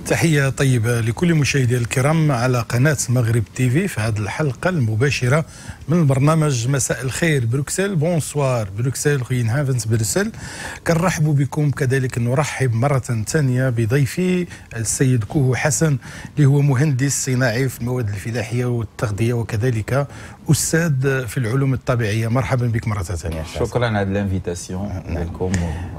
تحية طيبة لكل مشاهدي الكرام على قناة مغرب تيفي في هذه الحلقة المباشرة من برنامج مساء الخير بروكسل. بونسوار بروكسل غين هافنس بروكسل. كنرحبوا بكم، كذلك نرحب مرة ثانية بضيفي السيد كوهو حسن اللي هو مهندس صناعي في المواد الفلاحية والتغذية وكذلك أستاذ في العلوم الطبيعية. مرحبا بك مرة ثانية. شكرا على الانفيتاسيون لكم.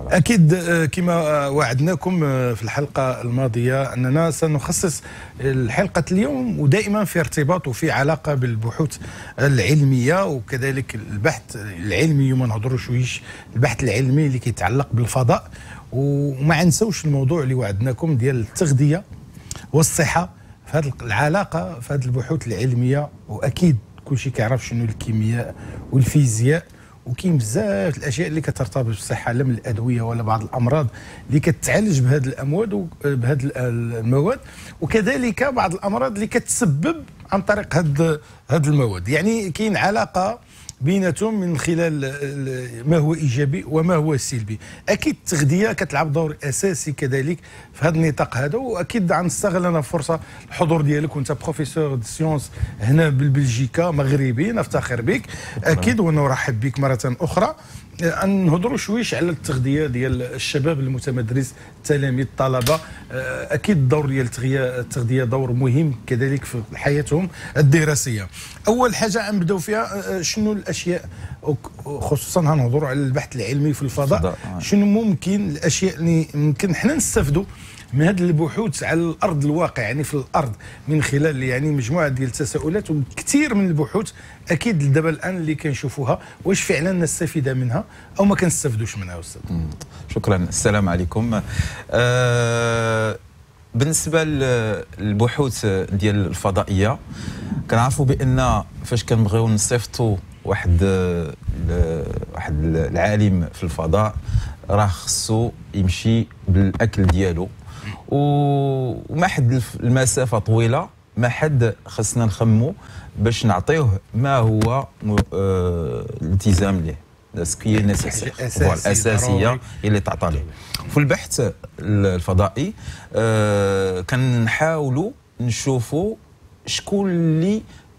أكيد كما وعدناكم في الحلقة الماضية أننا سنخصص الحلقة اليوم ودائما في ارتباط وفي علاقة بالبحوث العلمية وكذلك البحث العلمي، وما نهضروا شويش البحث العلمي اللي كيتعلق بالفضاء، وما نسوش الموضوع اللي وعدناكم ديال التغذية والصحة في هذه العلاقة في هذه البحوث العلمية. وأكيد كل شيء كيعرف شنو الكيمياء والفيزياء، وكاين بزاف الاشياء اللي كترتبط بالصحه، لا من الادويه ولا بعض الامراض اللي كتعالج بهذه الامواد بهذه المواد، وكذلك بعض الامراض اللي كتسبب عن طريق هذه المواد. يعني كاين علاقه بيناتهم من خلال ما هو ايجابي وما هو سلبي. اكيد التغذيه كتلعب دور اساسي كذلك في هذا النطاق هذا، واكيد غنستغل انا فرصه الحضور ديالك وانت بروفيسور دو سيونس هنا ببلجيكا، مغربي، نفتخر بك اكيد ونرحب بك مره اخرى. أن نهضروا شويش على التغذيه ديال الشباب المتمدرس، التلاميذ، الطلبه. اكيد الدور ديال التغذيه دور مهم كذلك في حياتهم الدراسيه. اول حاجه نبداو فيها شنو الاشياء، خصوصا هنهضروا على البحث العلمي في الفضاء، شنو ممكن الاشياء اللي ممكن حنا نستافدوا من هذه البحوث على الارض الواقع، يعني في الارض، من خلال يعني مجموعه ديال التساؤلات وكثير من البحوث اكيد دابا الان اللي كنشوفوها، واش فعلا نستفيد منها او ما كنستافدوش منها استاذ؟ شكرا. السلام عليكم. بالنسبه للبحوث ديال الفضائيه، كنعرفوا بان فاش كنبغيو نصيفطوا واحد العالم في الفضاء راه خصو يمشي بالاكل ديالو، وما حد المسافه طويله، ما حد خصنا نخمو باش نعطيوه ما هو الالتزام ليه، سكي نيسيسير الاساسيه اللي تعطى ليه. في البحث الفضائي كنحاولوا نشوفوا شكون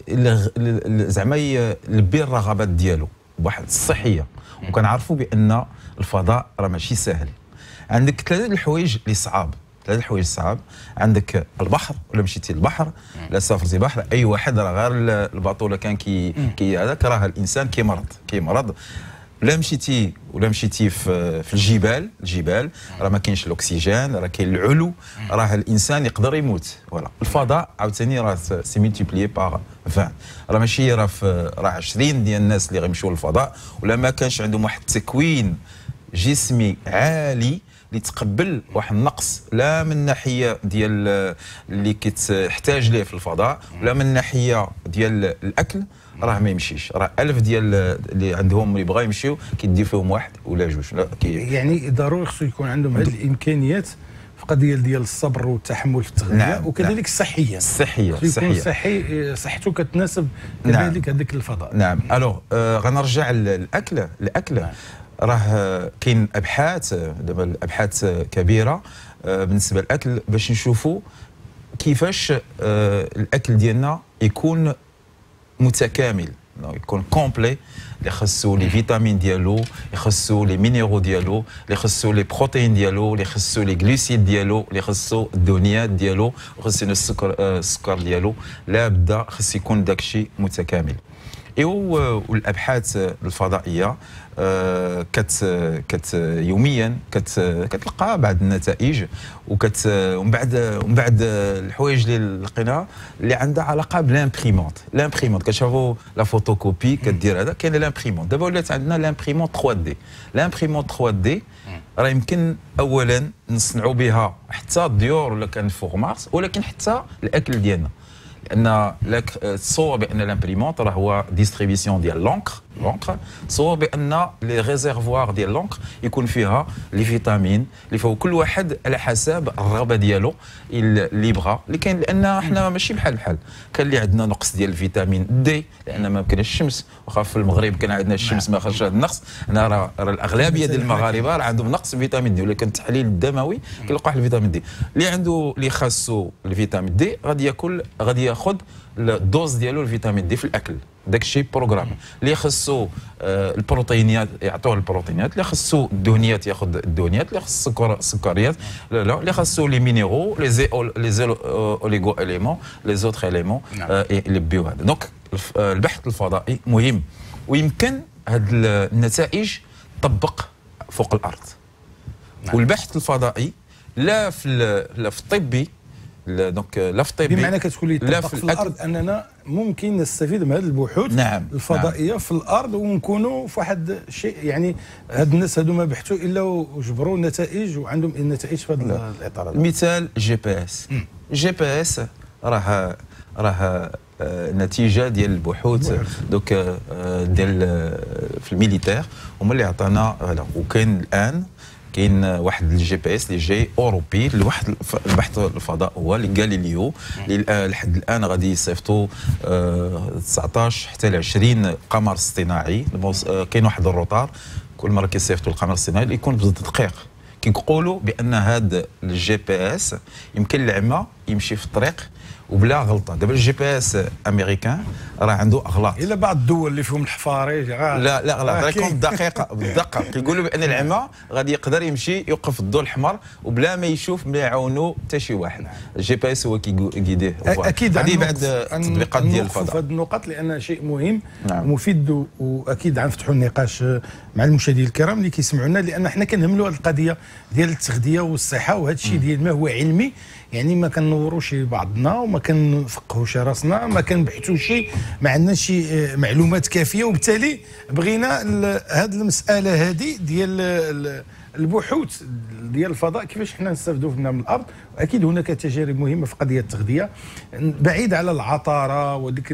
اللي زعما يلبي الرغبات ديالو بواحد الصحيه. وكنعرفوا بان الفضاء راه ماشي سهل. عندك ثلاثه الحوايج اللي صعاب، عندك البحر، ولا مشيتي للبحر، لا سافرتي بحر، اي واحد راه غير الباطوله كان كي هذاك راه الانسان كيمرض. ولا مشيتي في الجبال راه ما كاينش الاكسجين، راه كاين العلو، راه الانسان يقدر يموت. فوالا الفضاء عاوتاني راه سي ملتيبليي بار 20، راه ماشي راه 20 ديال الناس اللي غيمشيو للفضاء ولا ما كانش عندهم واحد التكوين جسمي عالي اللي تقبل واحد النقص، لا من الناحيه ديال اللي كتحتاج ليه في الفضاء ولا من الناحيه ديال الاكل، راه ما يمشيش. راه 1000 ديال اللي عندهم اللي بغا يمشيو كيدير فيهم واحد ولا جوج. يعني ضروري خصو يكون عندهم هذه الامكانيات في قضيه ديال الصبر والتحمل في التغذيه. نعم. وكذلك الصحيه يكون صحي، صحته كتناسب كذلك هذاك الفضاء. نعم. الوغ غنرجع للاكل. نعم. راه كاين ابحاث دابا، الابحاث كبيره بالنسبه للاكل باش نشوفوا كيفاش الاكل ديالنا يكون متكامل، يكون كومبلي، اللي خصو لي فيتامين ديالو، يخصو لي مينيرو ديالو، اللي خصو لي بروتين ديالو، اللي خصو لي غلوسيد ديالو، اللي خصو الدهنيات ديالو، وخصو السكر ديالو. لا بد خص يكون داكشي متكامل. والابحاث الفضائيه يوميا كتلقى بعض النتائج، ومن بعد الحوايج اللي لقيناها اللي عندها علاقه بالامبريمونت. كتشوفوا لا فوتوكوبي كدير هذا، كاين الامبريمونت. دابا ولات عندنا الامبريمونت 3D. الامبريمونت 3D راه يمكن اولا نصنعوا بها حتى الديور ولا كان فوق مارس، ولكن حتى الاكل ديالنا، لان تصور بان الامبريمونت راه هو ديستريبيسيون ديال لونكر لونكر تصور بان لي ريزيرفوار ديال لونكر يكون فيها لي فيتامين اللي فهو كل واحد على حسب الرغبه ديالو اللي بغى، اللي كاين لان احنا ماشي بحال كان اللي عندنا نقص ديال الفيتامين دي لان ما كاينش الشمس، واخا في المغرب كان عندنا الشمس ما خرجش هذا النقص. انا راه الاغلبيه ديال المغاربه راه عندهم نقص فيتامين دي، ولكن التحليل الدموي كيلقى واحد الفيتامين دي اللي عنده اللي خاصو الفيتامين دي غادي ياخذ الدوز ديالو الفيتامين دي في الاكل، داك الشيء بروغرام. اللي خصو البروتينات يعطوه البروتينات، اللي خصو الدهنيات ياخذ الدهنيات، اللي خصو السكريات لا، اللي خصو لي مينيرو لي اوليغو اليمون لي زوتر اليمون يلبيو هذا. دونك البحث الفضائي مهم، ويمكن هاد النتائج تطبق فوق الارض. والبحث الفضائي لا في الطبي، دونك لا في الطبي بمعنى كتقول لي يطبق في الارض اننا ممكن نستفيد من هذه البحوث الفضائيه في الارض ونكونوا في واحد الشيء. يعني هاد الناس هادو ما بحثوا الا وجبروا نتائج وعندهم النتائج في هذا الاطار هذا. مثال جي بي اس راه نتيجه ديال البحوث دوك ديال في الميليتير هما اللي عطانا هذا. وكاين الان كاين واحد الجي بي اس اللي جاي اوروبي لواحد البحث الفضاء هو اللي غاليليو اللي لحد الان غادي يصيفطوا 19 حتى ل 20 قمر اصطناعي. كاين واحد الروتار كل مره كيصيفطوا القمر الاصطناعي اللي يكون بدقيق. كيقولوا بان هذا الجي بي اس يمكن العمى يمشي في الطريق وبلا غلطه. دابا الجي بي اس امريكان راه عنده اغلاط الا بعض الدول اللي فيهم الحفاري لا غلط يكون بالدقه كيقولوا بان العمى غادي يقدر يمشي يوقف في الضوء الاحمر وبلا ما يشوف ما يعاونوا حتى شي واحد. الجي بي اس هو كيديه. اكيد هذه بعد التطبيقات ديال الفضاء. هذه النقط لان شيء مهم ومفيد، واكيد غنفتحوا النقاش مع المشاهدين الكرام اللي كيسمعونا، لان حنا كنهملوا هذه القضيه ديال التغذيه والصحه وهذا الشيء ديال ما هو علمي. يعني ما كنوروش بعضنا وما كنفقهوش راسنا، ما كنبحثوش، ما عندناش شي معلومات كافيه، وبالتالي بغينا هذه المساله هذه ديال البحوث ديال الفضاء كيفاش حنا نستافدوا منها من الارض. واكيد هناك تجارب مهمه في قضيه التغذيه بعيد على العطاره وديك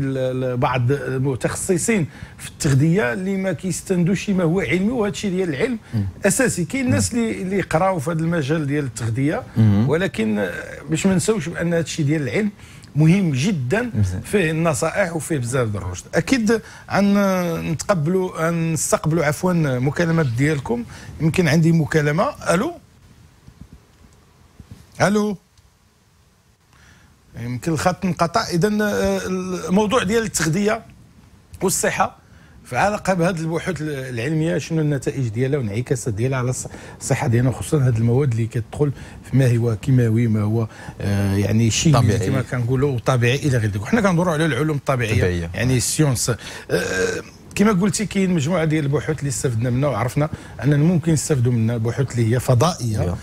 بعض المتخصصين في التغذيه اللي ما كيستندوش ما هو علمي، وهذا الشيء ديال العلم اساسي. كاين الناس اللي يقراوا في هذا المجال ديال التغذيه، ولكن باش ما نساوش بان هذا الشيء ديال العلم مهم جدا، فيه النصائح وفيه بزاف ديال الرشد. اكيد نستقبلوا عفوا مكالمات ديالكم. يمكن عندي مكالمه. الو يمكن الخط انقطع. اذا الموضوع ديال التغذيه والصحه في علاقه بهذه البحوث العلميه، شنو النتائج ديالها وانعكاسات ديالها على الصحه ديالنا، خصوصا هذه المواد اللي كتدخل في ما هو كيماوي، ما هو يعني شيء كما كنقولوا طبيعي الى غير ذلك. وحنا كندوروا على العلوم الطبيعيه يعني السيونس. كما قلتي كاين مجموعه ديال البحوث اللي استفدنا منها وعرفنا اننا ممكن نستافدوا منها، بحوث اللي هي فضائيه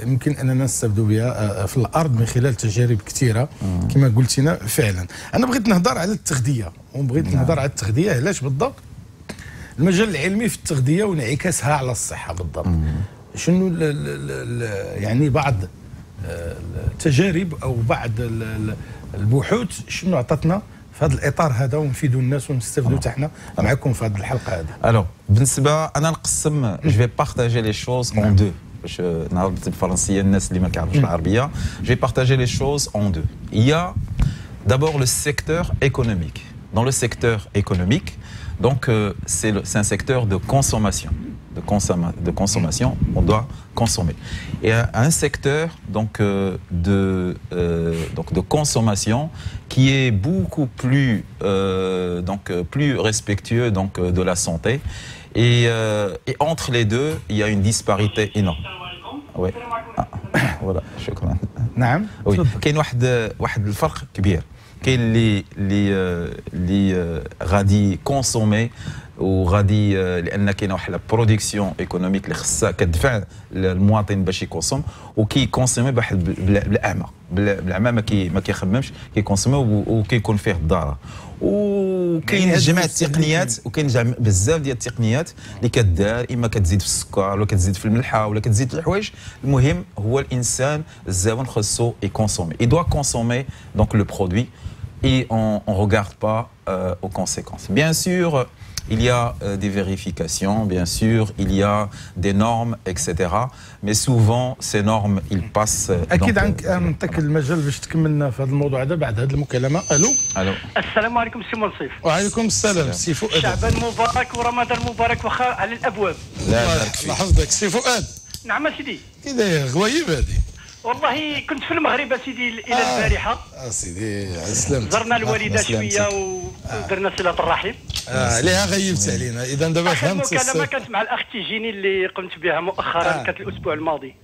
يمكن اننا نستافدوا بها في الارض من خلال تجارب كثيره كما قلتينا فعلا. انا بغيت نهضر على التغذيه، وبغيت نهضر على التغذيه علاش بالضبط المجال العلمي في التغذيه وانعكاسها على الصحه بالضبط. شنو يعني بعض التجارب او بعض البحوث شنو عطاتنا في هذا الاطار هذا ونفيدوا الناس ونستافدوا حتى حنا معكم في هذه الحلقه هذه. الو بالنسبه انا نقسم جو في بارطاجي لي شوز اون دو باش نهضر بالفرنسيه الناس اللي ما كيعرفوش العربيه. جو في بارطاجي لي شوز اون دو. Il y a d'abord le secteur économique. Dans le secteur économique, donc c'est un secteur de consommation. De consommation, on doit consommer. Et un secteur de consommation qui est beaucoup plus plus respectueux de la santé. Et entre les deux, il y a une disparité énorme. Oui. Voilà, شكرا. نعم. Oui. كاين واحد الفرق كبير. كاين اللي غادي كونسومي وغادي لان كاينه واحد لا برودكسيون ايكونوميك اللي خصها كتدفع المواطن باش يكونسوم، وكيكونسومي بالاعمى ما كيخممش كيكونسومي وكيكون فيه الضرر. وكاين جميع التقنيات وكاين بزاف ديال التقنيات اللي كدار، اما كتزيد في السكر ولا كتزيد في الملحه ولا كتزيد في الحوايج. المهم هو الانسان الزاون خصو يكونسومي. Il doit consommer donc le produit et on regarde pas aux conséquences. Bien sûr il y a des vérifications, bien sûr, il y a des normes, etc. Mais souvent, ces normes, ils passent. اكيد نعطيك المجال باش تكملنا في هذا الموضوع هذا بعد هذه المكالمه. الو. السلام عليكم سي منصف. وعليكم السلام سي فؤاد. شعبان مبارك ورمضان مبارك واخا على الابواب. الله يحفظك سي فؤاد. نعم سيدي. كي داير غوايب هذه؟ والله كنت في المغرب سيدي الى البارحه. سيدي على السلامتك. زرنا الوالده شويه ودرنا صله الرحم. عليها غيبت علينا. اذا دابا فهمت. المكالمه كانت مع الاخ تيجيني اللي قمت بها مؤخرا كانت الاسبوع الماضي.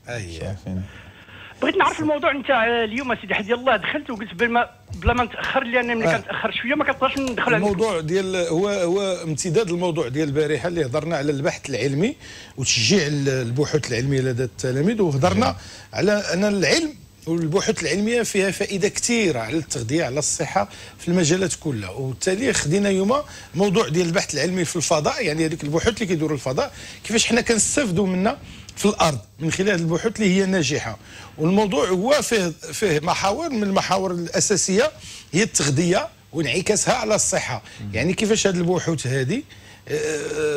بغيت نعرف الموضوع نتاع اليوم سيدي حد الله دخلت وقلت بلا ما نتاخر لان ملي كنتاخر شويه ما كنقدرش ندخل. الموضوع ديال هو امتداد الموضوع ديال البارحه اللي هضرنا على البحث العلمي وتشجيع البحوث العلميه لدى التلاميذ، وهضرنا على ان العلم والبحوث العلميه فيها فائده كثيره على التغذيه على الصحه في المجالات كلها، وبالتالي خدينا اليوم موضوع ديال البحث العلمي في الفضاء، يعني هذيك البحوث اللي كيدوروا الفضاء كيفاش حنا كنستافدوا منها في الارض من خلال البحوث اللي هي ناجحه. والموضوع هو فيه محاور، من المحاور الاساسيه هي التغذيه وانعكاسها على الصحه. يعني كيفاش هذه البحوث هذه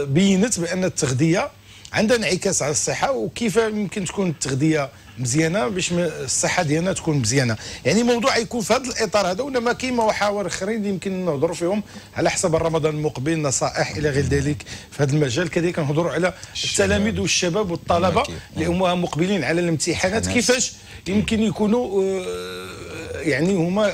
بينت بان التغذيه عندها انعكاس على الصحه، وكيف يمكن تكون التغذيه مزيانه باش الصحه ديالنا تكون مزيانه. يعني موضوع يكون في هذا الاطار هذا، وانما كاين محاور اخرين اللي يمكن نهضروا فيهم على حسب رمضان المقبل، نصائح الى غير ذلك في هذا المجال. كذلك نهضروا على التلاميذ والشباب والطلبه اللي هما مقبلين على الامتحانات، كيفاش يمكن يكونوا يعني هما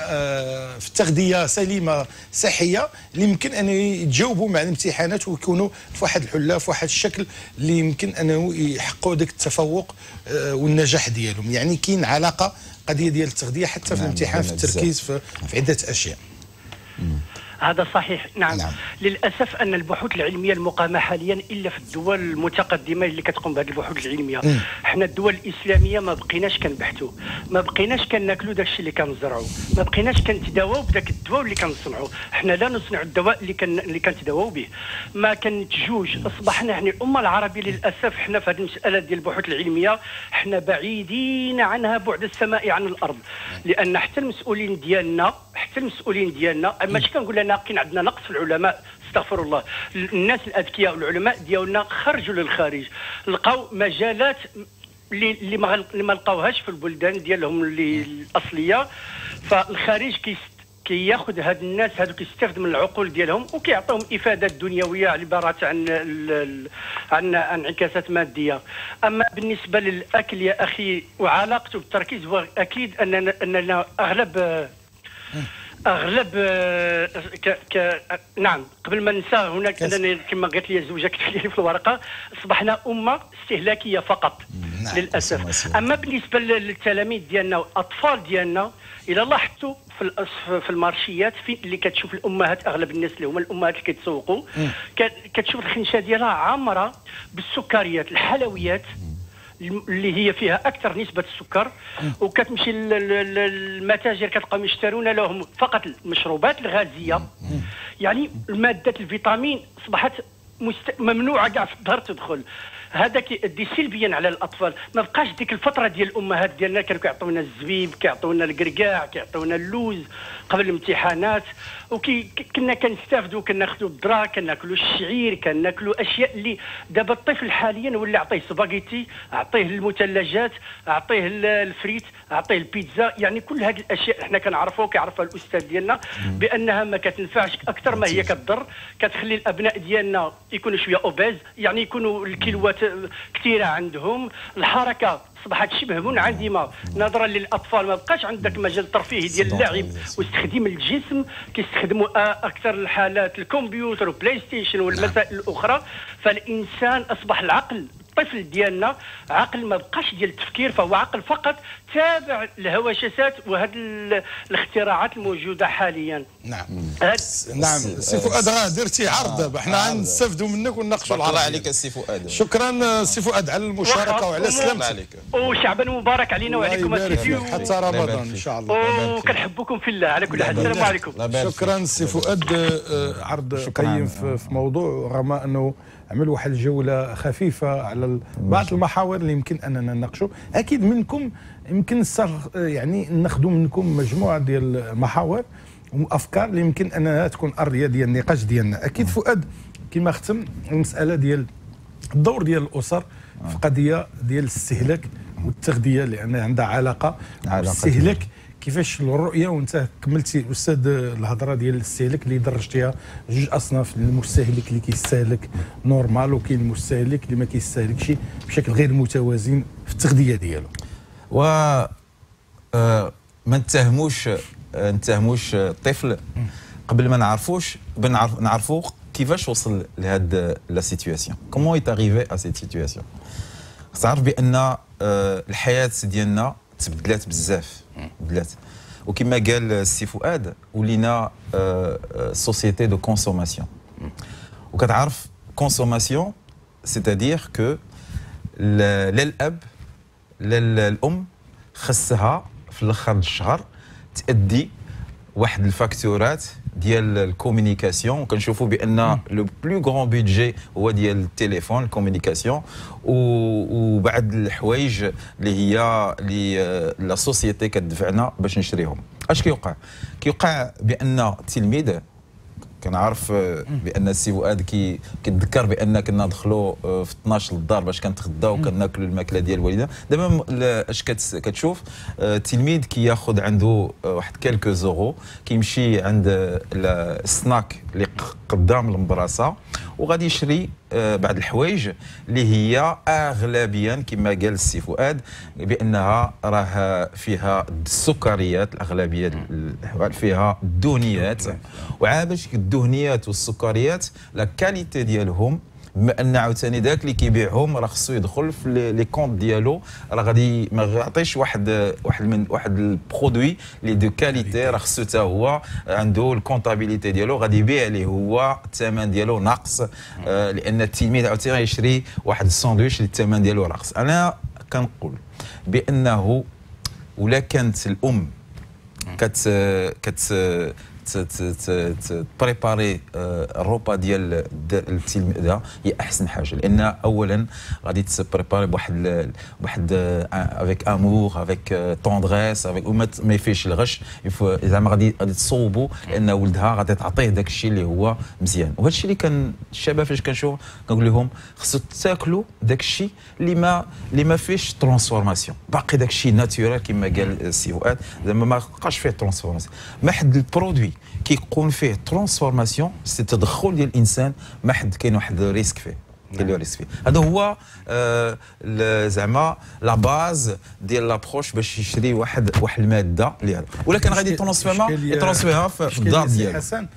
في تغذيه سليمه صحيه اللي يمكن ان يتجاوبوا مع الامتحانات ويكونوا في واحد الحله في واحد الشكل اللي يمكن انه يحققوا ذاك التفوق والنجاح ديالهم. يعني كاين علاقه قضيه ديال التغذيه حتى في الامتحان في التركيز في عده اشياء. هذا صحيح. نعم. للاسف ان البحوث العلميه المقامه حاليا الا في الدول المتقدمه اللي كتقوم بهذه البحوث العلميه. حنا الدول الاسلاميه ما بقيناش كنبحثوا، ما بقيناش كناكلوا داك الشيء اللي كنزرعوا، ما بقيناش كنتداواو بداك الدواء اللي كنصنعوا. حنا لا نصنع الدواء اللي كنتداواو به، ما كنتجوج. اصبحنا يعني الامه العربيه للاسف حنا في هذه المساله ديال البحوث العلميه حنا بعيدين عنها بعد السماء عن الارض، لان حتى المسؤولين ديالنا ماشي كنقول انا كاين عندنا نقص في العلماء، استغفر الله، الناس الاذكياء والعلماء ديالنا خرجوا للخارج، لقاو مجالات اللي ما لقاوهاش في البلدان ديالهم اللي الاصليه. فالخارج كياخذ هاد الناس هادو كيستافد من العقول ديالهم وكيعطيهم افادات دنيويه عباره عن انعكاسات ماديه. اما بالنسبه للاكل يا اخي وعلاقته بالتركيز، هو اكيد اننا اغلب نعم. قبل ما ننسى هناك انني كما قالت لي الزوجه كتبت لي في الورقه، اصبحنا امه استهلاكيه فقط. نعم. للاسف. اما بالنسبه للتلاميذ ديالنا والاطفال ديالنا، الى لاحظتوا في المارشيات اللي كتشوف الامهات، اغلب الناس اللي هما الامهات اللي كيتسوقوا كتشوف الخنشه ديالها عامره بالسكريات، الحلويات اللي هي فيها اكثر نسبه السكر، وكتمشي المتاجر كتلقاهم يشترون لهم فقط المشروبات الغازيه. يعني المادات الفيتامين اصبحت ممنوعه كاع في الدار تدخل. هذا كيؤدي سلبيا على الاطفال. ما بقاش ديك الفتره ديال الامهات ديالنا كانوا كيعطيونا الزبيب، كيعطيونا الكركاع، كيعطيونا اللوز قبل الامتحانات، كنا كنستافدوا، كناخذوا الذره، كناكلوا الشعير، كناكلوا اشياء اللي دابا الطفل حاليا ولا اعطيه سباغيتي، اعطيه المثلجات، اعطيه الفريت، اعطيه البيتزا. يعني كل هذه الاشياء احنا كنعرفوها كيعرفها الاستاذ ديالنا بانها ما كتنفعش اكثر ما هي كتضر، كتخلي الابناء ديالنا يكونوا شويه اوبيز، يعني يكونوا الكيلوات كثيره عندهم، الحركه اصبحت شبه منعدمه نظرا للاطفال، ما بقاش عندك مجال ترفيهي ديال اللعب واستخدام الجسم، كيستخدموا اكثر الحالات الكمبيوتر وبلاي ستيشن والمسائل الاخرى. فالانسان اصبح العقل الطفل ديالنا عقل ما بقاش ديال التفكير، فهو عقل فقط تابع الهواشات وهذه الاختراعات الموجوده حاليا. نعم. نعم سي فؤاد، راه درتي عرض دابا حنا غنستافدوا منك ونناقشوا العرض. الله عليك السي فؤاد. شكرا سي فؤاد على المشاركه وعلى سلامتك. وشعبا مبارك علينا وعليكم السيدي، حتى رمضان ان شاء الله. وكنحبكم في الله على كل حال. السلام عليكم. شكرا سي فؤاد. عرض قيم في موضوع، رغم انه عمل واحد الجوله خفيفه على بعض المحاور اللي يمكن اننا نناقشوا. اكيد منكم يمكن يعني ناخذوا منكم مجموعه ديال المحاور وافكار اللي يمكن انها تكون ارضيه ديال النقاش ديالنا. اكيد فؤاد كما ختم المساله ديال الدور ديال الاسر في قضيه ديال الاستهلاك والتغذيه، لان عندها علاقه بالاستهلاك. كيفاش الرؤيه، وانت كملتي استاذ الهضره ديال الاستهلاك اللي درجتيها جوج اصناف: المستهلك اللي كيستهلك نورمال، وكاين المستهلك اللي ما كيستهلكش بشكل غير متوازن في التغذيه ديالو. و ما نتهموش الطفل قبل ما نعرفوا كيفاش وصل لهاد لا سيتوياسيون، كومون ايت اريفي ا سيت سيتوياسيون. تعرف بان الحياه ديالنا تبدلات بزاف، بدلات، وكما قال السي فؤاد ولينا سوسيتي دو كونسوماسيون. وكتعرف كونسوماسيون سيتادير كو لا الاب لا الام خصها في الاخر الشهر تأدي واحد الفاكتورات ديال الكومونيكاسيون. وكنشوفوا بان لو بلو غران بيدجي هو ديال التليفون الكومونيكاسيون، وبعد الحوايج اللي هي لا سوسيتي كتدفعنا باش نشريهم. اش كيوقع بان التلميذ كنعرف بان السي فؤاد كيتذكر بان كنا ندخلوا في 12 للدار باش كنتغداو وكناكلوا الماكله ديال الوالده. دابا اش كتشوف التلميذ كياخذ عنده واحد كالكو زورو، كيمشي عند السناك اللي قدام المدرسه وغادي يشري بعض الحوايج اللي هي اغلبيا كما قال السي فؤاد بانها راه فيها السكريات، الاغلبيه فيها الدهنيات. وعاباش الدهنيات والسكريات لا كاليتي ديالهم، بما ان عاوتاني ذاك اللي كيبيعهم راه خصو يدخل في لي كونت ديالو، راه غادي ما يعطيش واحد البرودوي اللي دو كاليتي، راه خصو حتى هو عنده الكونطابيليتي ديالو، غادي يبيع ليه هو الثمن ديالو ناقص، لان التلميذ عاوتاني يشري واحد الساندويتش اللي الثمن ديالو ناقص. انا كنقول بانه ولا كانت الام تبريباري الروبا ديال التلميذ هي احسن حاجه، لان اولا غادي تبريباري بواحد افيك امور، افيك طوندريس، افيك ما فيش الغش، زعما غادي تصوبوا لان ولدها غادي تعطيه داك الشيء اللي هو مزيان. وهذا الشيء اللي كان الشباب فاش كنشوف كنقول لهم خصو تاكلوا داك الشيء اللي ما فيش ترانسفورماسيون، باقي داك الشيء ناتورال كما قال السي فؤاد، زعما ما بقاش فيه ترانسفورماسيون. ما حد البرودوي كيكون فيه ترانسفورماسيون سي تدخل ديال الانسان، ما حد كاين واحد ريسك فيه، كاين له ريسك فيه. هذا هو زعما لا باز ديال لابروش باش يشري واحد الماده اللي هذا، ولكن غادي يترانسفيرها في الدار ديالو. حسن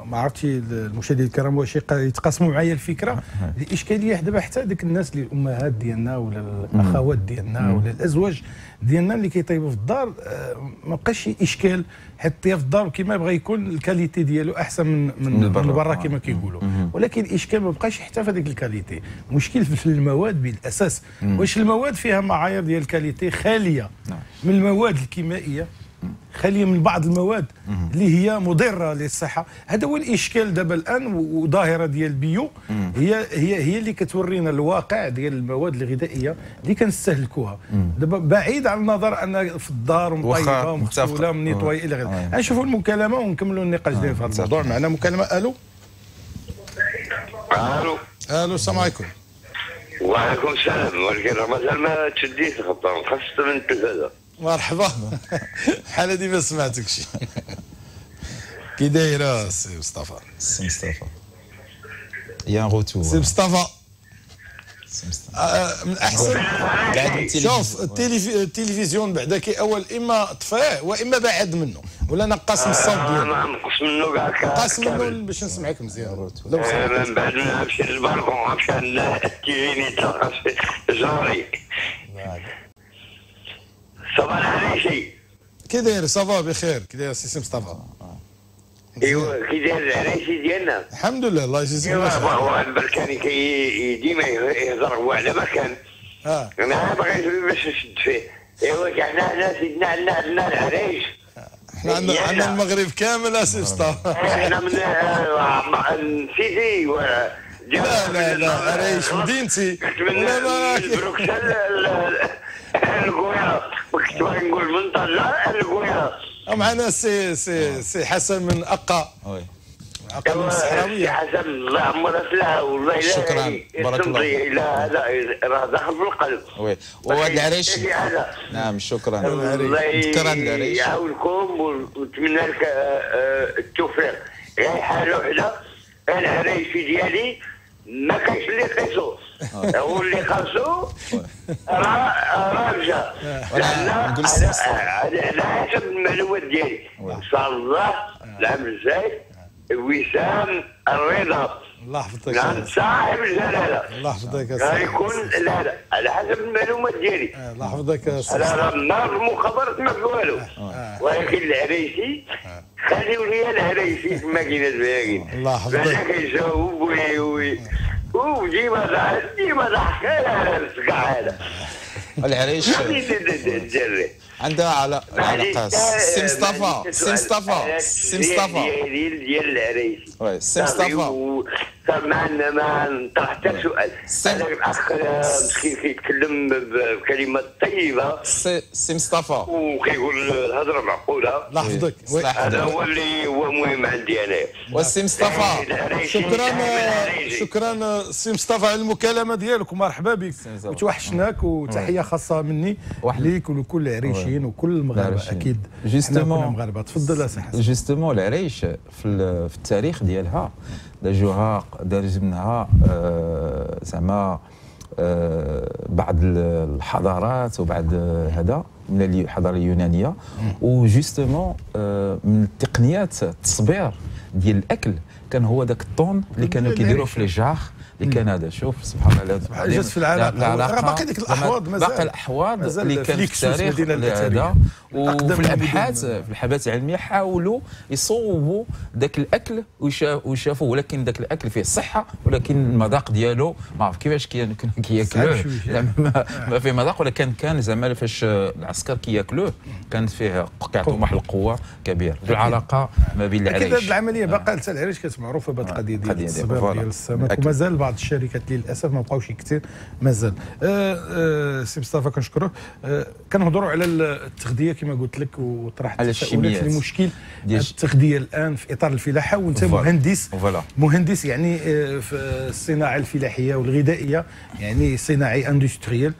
ما عرفتش المشاهدين الكرام واش يتقاسموا معايا الفكره. الاشكاليه دابا حتى ديك الناس اللي الامهات ديالنا ولا الاخوات ديالنا ولا الازواج ديالنا اللي كيطيبوا في الدار، ما بقاش اشكال حيت الطياب في الدار كيما بغى يكون الكاليتي ديالو احسن من برا كما كيقولوا، ولكن الاشكال ما بقاش حتى في هذيك الكاليتي، مشكل في المواد بالاساس. واش المواد فيها معايير ديال الكاليتي خاليه من المواد الكيميائيه، خاليه من بعض المواد اللي هي مضره للصحه. هذا هو الاشكال دابا الان. وظاهره ديال البيو هي اللي كتورينا الواقع ديال المواد الغذائيه اللي كنستهلكوها دابا، بعيد عن النظر ان في الدار مطيبه ومغسوله ونيطوي الى غيره. نشوفوا المكالمه ونكملوا النقاش ديال في هذا الموضوع. معنا مكالمه. الو السلام عليكم. وعليكم السلام. ولكن مازال ما تشديت الخطه، خاصة من التلفازه. مرحبا. الحاله دي ما سمعتكش. كي دايره سي مصطفى؟ سي مصطفى يا روتور. سي مصطفى من احسن شوف التلفزيون بعدا كي اول اما طفاه واما بعد منه ولا نقص من الصوت ديالو. نقص منه كاع نقص منه باش نسمعك مزيان. من بعد نمشي للبالكون عشان التيفي يتلقى في جاري. صباح العريشي. كي داير؟ صافا بخير. كي داير سي مصطفى؟ ايوا كي داير العريشي ديالنا؟ الحمد لله الله يجزيك خير. هو البركاني ديما يهضر هو على مكان. انا بغيت باش نشد فيه. ايوا حنا سيدنا عندنا العريش. احنا عندنا المغرب كامل اسي مصطفى. احنا من سيدي لا عريش مدينتي. لا بروكسل القويره، كنت باغي نقول من طنجة القويره. معنا سي حسن من أقا. اقل من الصحراويه. حسن الله عمرها سلعه والله. شكرا بارك الله فيك. لا هذا راه داخل في القلب. وي وهذا العريش. نعم شكرا. الله العريش يعاونكم ونتمنى لك التوفيق. غير حاله وحده العريشي ديالي ما كاينش اللي قيسو. هو اللي قاسو راه مشى. على حسب المعلومات ديالي ان شاء الله العام الجاي وسام الرضا. الله يحفظك. نعم صاحب الجلاله. الله يحفظك يا سيدي. غيكون لا على حسب المعلومات ديالي. الله يحفظك يا سيدي. انا راه ما في المخابرات ما في والو. ولكن العريسي خليو لي العريسي كما كاين الباقيين. الله يحفظك. باش كيجاوب وديما ضحك على السكع هذا. العريش عندها علاقه. سي مصطفى ديال العريش. وي سي مصطفى ما نطرح حتى سؤال. هذاك الاخ مسكين كيتكلم بكلمات طيبه. سي مصطفى وكيقول الهضره معقوله. الله يحفظك. هذا هو اللي هو مهم عندي انايا. والسي مصطفى شكرا سي مصطفى على المكالمه ديالك ومرحبا بك وتوحشناك وتحيه خاصه مني ليك ولكل العريشيين وكل المغاربه اكيد. جوستومون المغاربه تفضل يا سي حسن. جوستومون العريش في التاريخ ديالها داروا منها زعما بعض الحضارات وبعض هذا من الحضاره اليونانيه. وجوستومون من تقنيات التصبير ديال الاكل كان هو ذاك الطون اللي كانوا كيديروه في لي جاخ اللي كان هذا. شوف سبحان الله جات في العلاقه باقي ديك الاحواض مازال باقي الاحواض اللي كان في التاريخ هذا. وفي الابحاث العلميه حاولوا يصوبوا ذاك الاكل وشافوا ولكن ذاك الاكل فيه صحه ولكن المذاق ديالو ما عرف كيفاش كياكلوه. ما فيه مذاق ولكن كان زعما فاش العسكر كياكلوه كانت فيه كيعطيهم واحد القوه كبيره. العلاقه ما بين العريش اكيد هذه العمليه باقا حتى العريش كانت معروفه بهذه القضيه ديال الصبر ديال السمك ومازال بعض الشركات للاسف ما بقاوش كثير مازال. سي مصطفى كنشكروه. كنهضروا على التغذيه كما قلت لك وطرحت تساؤلات في المشكل التغذيه الان في اطار الفلاحه وانت مهندس يعني في الصناعه الفلاحيه والغذائيه يعني صناعي اندستريال.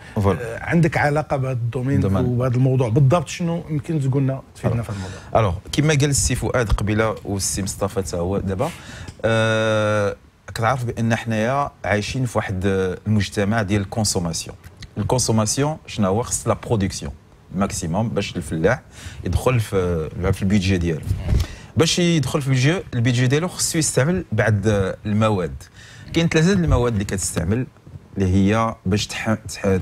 عندك علاقه بهذا الدومين وبهذا الموضوع بالضبط شنو يمكن تقول لنا تفيدنا في الموضوع؟ الوغ كما قال السي فؤاد قبيله والسي مصطفى حتى هو دابا كتعرف بان حنايا عايشين في واحد المجتمع ديال الكونسوماسيون. الكونسوماسيون شنو هو؟ خص لا برودكسيون ماكسيموم باش الفلاح يدخل في البيدجي ديالو. باش يدخل في البيدجي ديالو خصو يستعمل بعض المواد. كاين ثلاثه المواد اللي كتستعمل اللي هي باش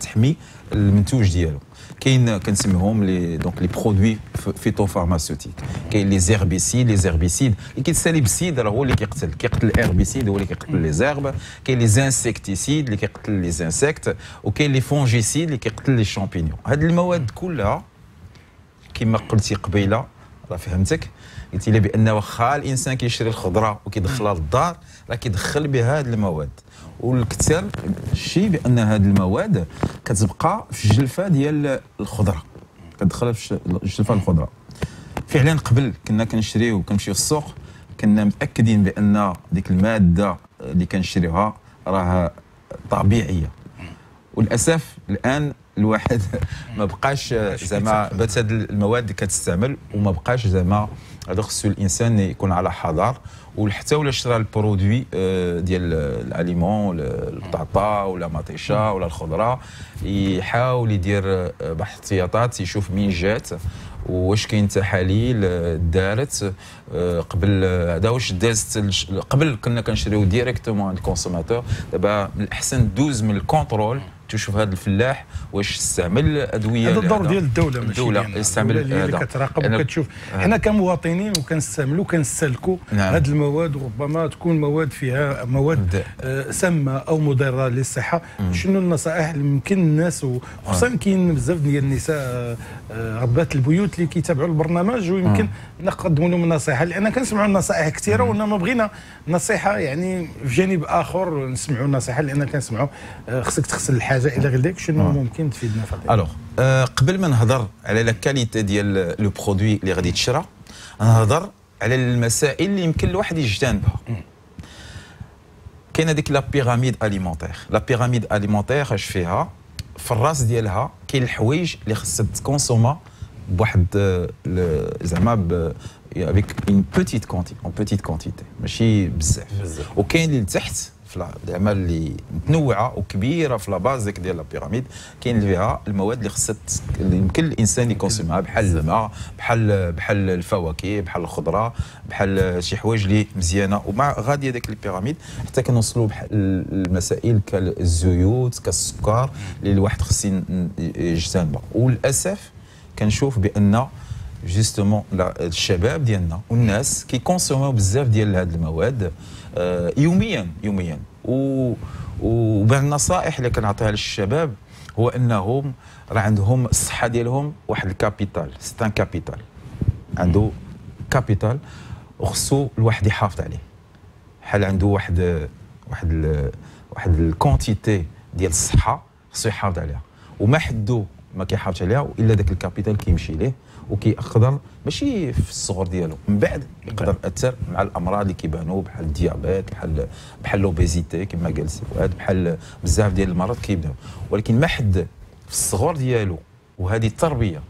تحمي المنتوج ديالو. كاين كنسميهم لي دونك لي برودوي فيتوفارماسيوتيك. كاين لي زيربيسيد اللي كيتسالي بالسيد راه هو اللي كيقتل الهربيسيد هو اللي كيقتل لي زيرب. كاين لي زانسيكتيسيد اللي كيقتل لي زانسيكت وكاين لي فونجيسيد اللي كيقتل لي شامبينيون. هاد المواد كلها كما قلتي قبيله راه فهمتك قلتي لي بان واخا الانسان كيشري الخضره وكيدخلها للدار راه كيدخل بها هاد المواد. والكثير الشيء بان هذه المواد كتبقى في الجلفه ديال الخضره كتدخلها في الجلفه الخضره. فعلا قبل كنا كنشريو وكنمشيو للسوق كنا متاكدين بان ديك الماده اللي كنشريوها راه طبيعيه. وللاسف الان الواحد ما بقاش زعما بات هذه المواد اللي كتستعمل وما بقاش زعما هذا خصو الانسان يكون على حذر. وحتى ولا شرا البرودوي ديال الاليمون البطاطا ولا مطيشه ولا الخضره يحاول يدير باحتياطات يشوف منين جات واش كاين تحاليل دارت قبل هذا واش دازت. قبل كنا كنشريو ديريكتومون عند الكونسوماتور. دابا من الاحسن دوز من الكونترول تشوف هذا الفلاح واش استعمل ادويه. هذا الدور ديال الدوله يستعمل اللي كتراقب وكتشوف. حنا كمواطنين وكنستعملوا كنستهلكوا هذه المواد وربما تكون مواد فيها مواد سامه او مضره للصحه. شنو النصائح اللي ممكن الناس وخصوصا كاين بزاف ديال النساء ربات البيوت اللي كيتابعوا البرنامج ويمكن نقدموا لهم النصيحه لان كنسمعوا النصائح كثيره وانما بغينا نصيحه يعني في جانب اخر نسمعوا النصيحه لان كنسمعوا خصك تغسل الحاجه الى غير ذلك. شنو ممكن تفيدنا في هذا؟ الوغ قبل ما نهضر على لا كاليتي ديال لو برودوي اللي غادي تشرى نهضر على المسائل اللي يمكن الواحد يجتنبها. كاين هذيك لا بيراميد اليمونتير. لا بيراميد اليمونتير اش فيها؟ في الراس ديالها كاين الحوايج اللي خصها تكونسوما بواحد زعما افيك اون بوتيت كونتيتي ماشي بزاف. وكاين اللي لتحت في زعما اللي متنوعه وكبيره في لا باز ديال لا بيراميد، كاين اللي فيها المواد اللي خصها اللي يمكن الانسان يكونسومها بحال الماء، بحال الفواكه، بحال الخضره، بحال شي حوايج اللي مزيانه. ومع غادي هذاك البيراميد حتى كنوصلوا بحال المسائل كالزيوت كالسكر اللي الواحد خص يجتنبها. وللاسف كنشوف بان جوستومون الشباب ديالنا والناس كيكونسومو بزاف ديال هاد المواد يوميا. وبعض النصائح اللي كنعطيها للشباب هو انهم راه عندهم الصحه ديالهم واحد الكابيتال، سي ان كابيتال، عنده كابيتال وخصو الواحد يحافظ عليه. بحال عنده واحد الكونتيتي ديال الصحه خصو يحافظ عليها، وما حدو ما كيحافظش عليها الا داك الكابيتال كيمشي ليه وكيقدر ماشي في الصغر ديالو، من بعد يقدر ياثر مع الامراض اللي كيبانوا بحال الديابيت، بحال لوبيزيتي كما قال السي فؤاد، بحال بزاف ديال المرض كيبداو. ولكن ما حد في الصغر ديالو، وهذه التربيه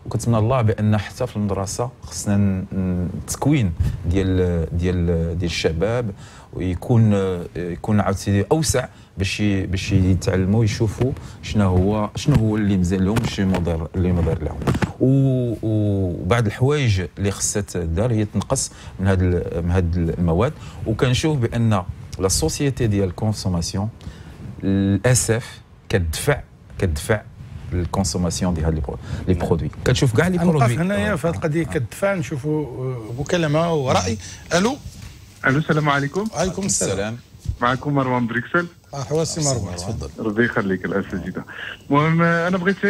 وكنتمنى الله بان حتى في المدرسه خصنا التكوين ديال الشباب ويكون عاوتاني اوسع باش يتعلموا يشوفوا شنو هو اللي مزال لهم شنو اللي مضر لهم. وبعض الحوايج اللي خصها تدار هي تنقص من هاد المواد. وكنشوف بان لا سوسيتي ديال الكونسوماسيون للاسف كتدفع الكونسوماسيون ديال هاد لي برودوي. كتشوف كاع لي برودوي. نقف هنايا في هذه القضيه كتدفع. نشوفوا مكالمه ورأي. الو السلام عليكم. وعليكم السلام. معكم مروان بريكسل. مرحبا سي مروان، تفضل. ربي يخليك الاساتذه. المهم انا بغيت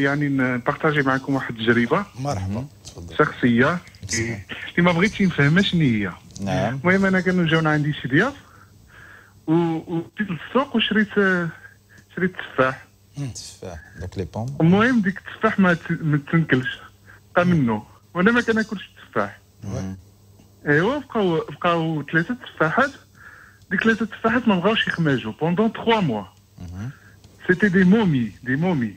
يعني نبارطاجي معكم واحد التجربه. مرحبا، تفضل. شخصيه اللي ما بغيتش نفهمها شنو هي. نعم. المهم انا كانوا جاونا عندي شي ضياف ومشيت للسوق وشريت تفاح. داك لي بوم. المهم ديك التفاح ما تنكلش، بقى منه وانا ما كناكلش التفاح. ايوا بقاو 3 تفاحات. ديك 3 تفاحات ما بغاوش يخماجوا بوندون 3 موا. سيتي دي مومي.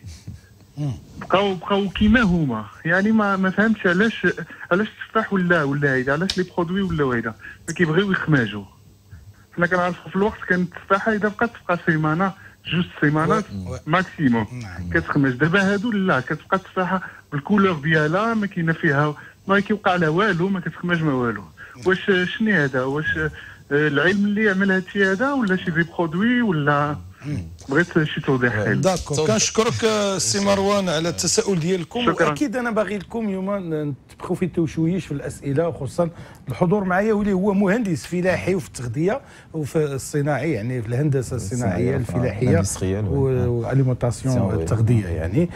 بقاو كيما هما. يعني ما فهمتش علاش التفاح ولا هيدا، علاش لي برودوي ولا هيدا ما كيبغيو يخماجوا. حنا كنعرفوا في الوقت كانت التفاحه اذا بقات تبقى سيمانه 2 سيمانات ماكسيموم كتخمج. دابا هادو لا، كتبقى التفاحه بالكولور ديالها ما كاينه فيها، ما كيوقع لها والو، ما كتخمج ما والو. واش شنو هذا؟ واش العلم اللي يعمل هادشي هذا ولا شي دي برودوي ولا؟ بغيت شي توضيح. داكور، كنشكرك السي مروان على التساؤل ديالكم. شكرا. واكيد انا باغي لكم اليوم تبروفيتيو شويش في الاسئله، وخصوصا الحضور معايا واللي هو مهندس فلاحي وفي التغذيه وفي الصناعي، يعني في الهندسه الصناعيه الفلاحيه والاليمونطاسيون التغذيه، يعني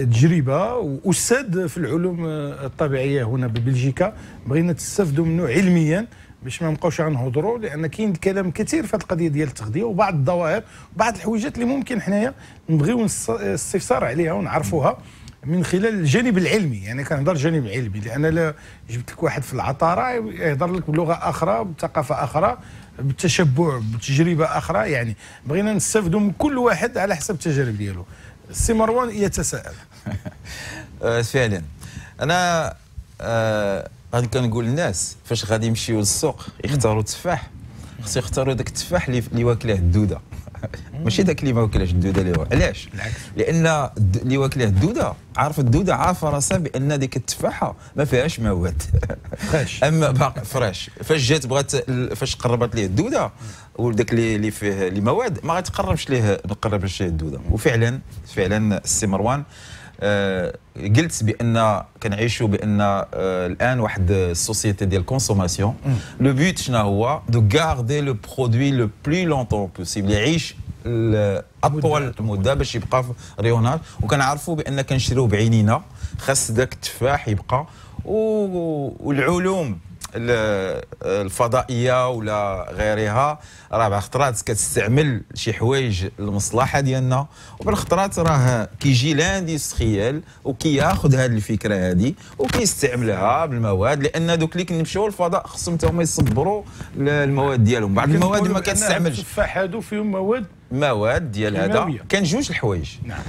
تجربه واستاذ في العلوم الطبيعيه هنا ببلجيكا. بغينا تستافدوا منه علميا باش ما نبقاوش غنهضروا، لان كاين الكلام كثير في هذه القضيه ديال التغذيه وبعض الظواهر وبعض الحويجات اللي ممكن حنايا نبغيو استفسار عليها ونعرفوها من خلال الجانب العلمي. يعني كنهضر الجانب العلمي، لان لا جبت لك واحد في العطاره يهضر لك بلغه اخرى بثقافه اخرى بالتشبع بتجربه اخرى. يعني بغينا نستافدوا من كل واحد على حسب التجارب ديالو. السي مروان يتساءل. فعلا انا غادي كنقول للناس فاش غادي يمشيو للسوق يختاروا التفاح، خصو يختاروا داك التفاح اللي واكله الدوده ماشي داك اللي ما واكلهاش الدوده. علاش؟ لان اللي واكله الدوده عارفه راسها بان ديك التفاحه ما فيهاش مواد فريش. اما باقي فريش، فاش قربت ليه الدوده وداك اللي فيه المواد ما غاتقربش ليه الدوده. وفعلا السي مروان قلت بان كنعيشوا بان الان واحد السوسيتي ديال الكونسوماسيون. لو بوت شنو هو؟ دو غاردي لو برودوي لو بلو لونتون بوسيبل، يعيش اطول مده باش يبقى في ريوناج. وكنعرفوا بان كنشريوه بعينينا، خاص ذاك التفاح يبقى. والعلوم الفضائيه ولا غيرها راه بعض الخطرات كتستعمل شي حوايج للمصلحه ديالنا، وبعض الخطرات راه كيجي لاندستريال وكياخذ هذه الفكره هذه وكيستعملها بالمواد، لان دوك اللي كنمشيو للفضاء خصهم حتى هما يصبروا المواد ديالهم. بعض المواد ما كتستعملش. التفاح هادو فيهم مواد ديال هذا. كاين جوج الحوايج. نعم.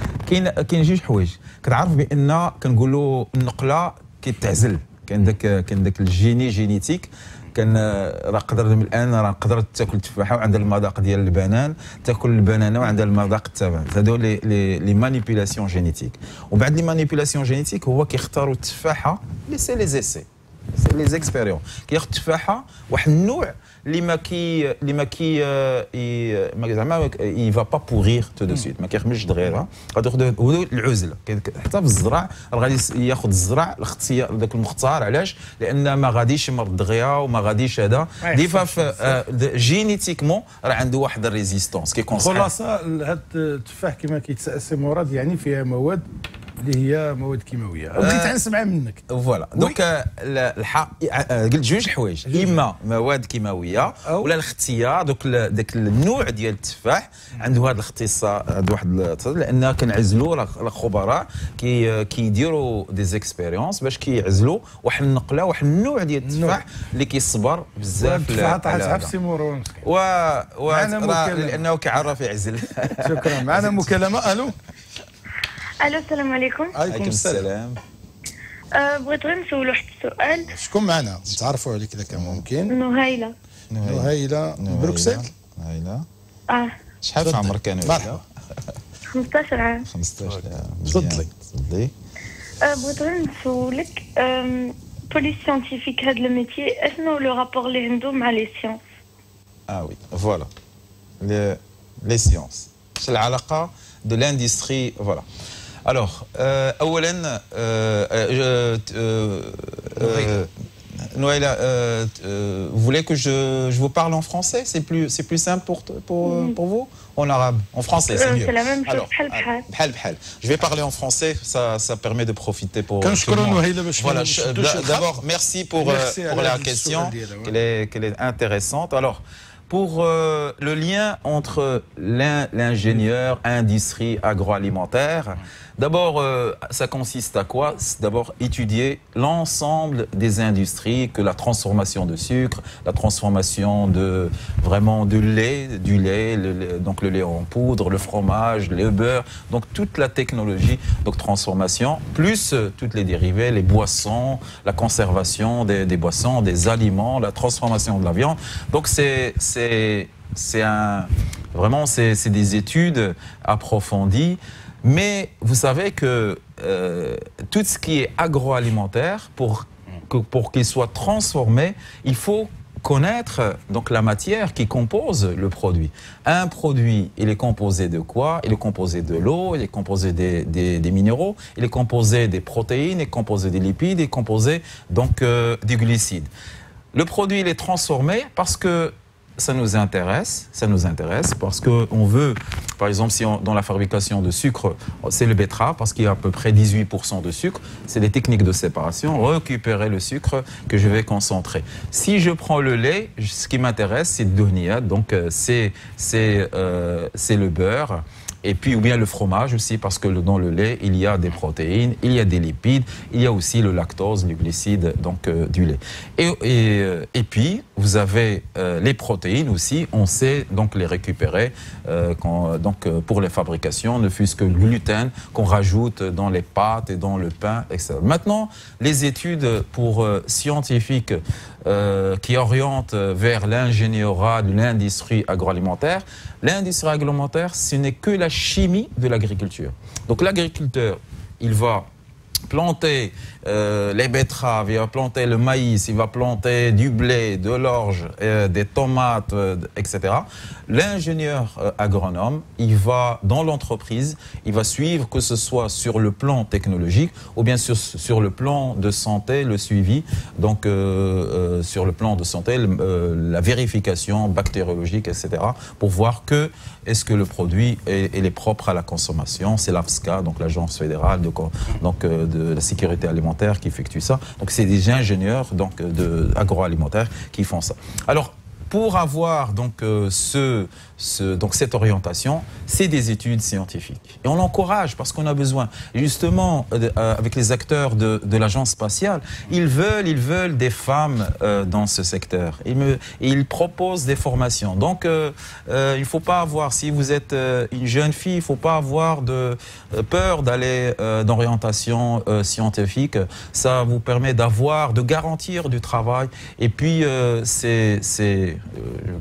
كاين جوج حوايج. كتعرف بان كنقولوا النقله كيتعزل. كاين داك الجيني جينيتيك. كان راه قدر الان راه نقدر تاكل التفاحه وعندها المذاق ديال البنان، تاكل البنانه وعندها المذاق التبع. هادو لي مانيبيلاسيون جينيتيك. وبعد لي مانيبيلاسيون جينيتيك هو كيختاروا التفاحه لي سي لي زيسي، سي لي زيكسبيريون. كياخذ التفاحه واحد النوع اللي ما زعما il va pas pourrir tout de suite، ما كيخمش دغيا. غادي ياخذ العزله حتى في الزرع، غادي ياخذ الزرع الاختيار ذاك المختار. علاش؟ لان ما غاديش يمرض دغيا وما غاديش هذا ديفا جينيتيكمون راه عنده واحد الريزيستونس كيكونسير. خلاصه هذا التفاح كما كيتسأل مراد يعني فيها مواد اللي هي مواد كيماويه. بغيت نسمع منك. فوالا دونك قلت جوج حوايج، اما مواد كيماويه ولا الاختيار. داك النوع ديال التفاح عنده هذا الاختصاص، هذا واحد لان كنعزلوا الخبراء كيديروا دي زيكسبيريونس باش كيعزلوا واحد النقله، واحد النوع ديال التفاح اللي كيصبر بزاف. لانه كيعرف يعزل. شكرا. معنا مكالمه. الو السلام عليكم. عليكم السلام. بغيت غير نسولو واحد السؤال. شكون معنا؟ نتعرفوا عليك اذا كان ممكن. نهيلة من بروكسل. نهيلة. شحال في عمرك يا نهيلة؟ 15 عام. 15 عام. تفضلي. بغيت غير نسولك بوليس سيانتيفيك هذا الميتي اشنو لو رابور اللي عنده مع لي سيونس؟ وي فوالا لي سيونس. شنو العلاقة de l'industrie, voilà. Alors, Noëlla, vous voulez que je vous parle en français? C'est plus simple pour vous? En arabe? En français, c'est mieux. C'est la même chose. Alors, je vais parler en français, ça permet de profiter pour tout le monde. Voilà, d'abord, merci pour la question, qu'elle est intéressante. Alors, pour le lien entre l'ingénieur, industrie agroalimentaire, d'abord, ça consiste à quoi? D'abord, étudier l'ensemble des industries, que la transformation de sucre, la transformation du lait, donc le lait en poudre, le fromage, le beurre, donc toute la technologie, donc transformation, plus toutes les dérivés, les boissons, la conservation des boissons, des aliments, la transformation de la viande. Donc c'est des études approfondies. Mais vous savez que tout ce qui est agroalimentaire, pour qu'il soit transformé, il faut connaître donc la matière qui compose le produit. Un produit, il est composé de quoi? Il est composé de l'eau, il est composé des minéraux, il est composé des protéines, il est composé des lipides, il est composé donc des glucides. Le produit, il est transformé parce que ça nous intéresse parce qu'on veut, par exemple, si dans la fabrication de sucre, c'est le betterave, parce qu'il y a à peu près 18% de sucre, c'est les techniques de séparation, récupérer le sucre que je vais concentrer. Si je prends le lait, ce qui m'intéresse, c'est le donia, donc c'est le beurre. Et puis, ou bien le fromage aussi, parce que dans le lait, il y a des protéines, il y a des lipides, il y a aussi le lactose, les glucides donc, du lait. Et puis, vous avez les protéines aussi, on sait donc les récupérer pour les fabrications, ne fût-ce que le gluten qu'on rajoute dans les pâtes et dans le pain, etc. Maintenant, les études pour scientifiques qui orientent vers l'ingénierat de l'industrie agroalimentaire. L'industrie agroalimentaire, ce n'est que la chimie de l'agriculture. Donc l'agriculteur, il va planter les betteraves, il va planter le maïs, il va planter du blé, de l'orge, des tomates, etc. L'ingénieur agronome, il va dans l'entreprise, il va suivre que ce soit sur le plan technologique ou bien sur le plan de santé, le suivi, donc sur le plan de santé, la vérification bactériologique, etc. pour voir que est-ce que le produit est propre à la consommation. C'est l'AFSCA, donc l'agence fédérale de la sécurité alimentaire qui effectuent ça. Donc c'est des ingénieurs donc agroalimentaires qui font ça. Alors pour avoir donc donc cette orientation, c'est des études scientifiques. Et on l'encourage parce qu'on a besoin. Et justement, avec les acteurs de l'agence spatiale, ils veulent des femmes dans ce secteur. Et ils proposent des formations. Donc, il ne faut pas avoir, si vous êtes une jeune fille, il ne faut pas avoir peur d'aller d'orientation scientifique. Ça vous permet de garantir du travail. Et puis,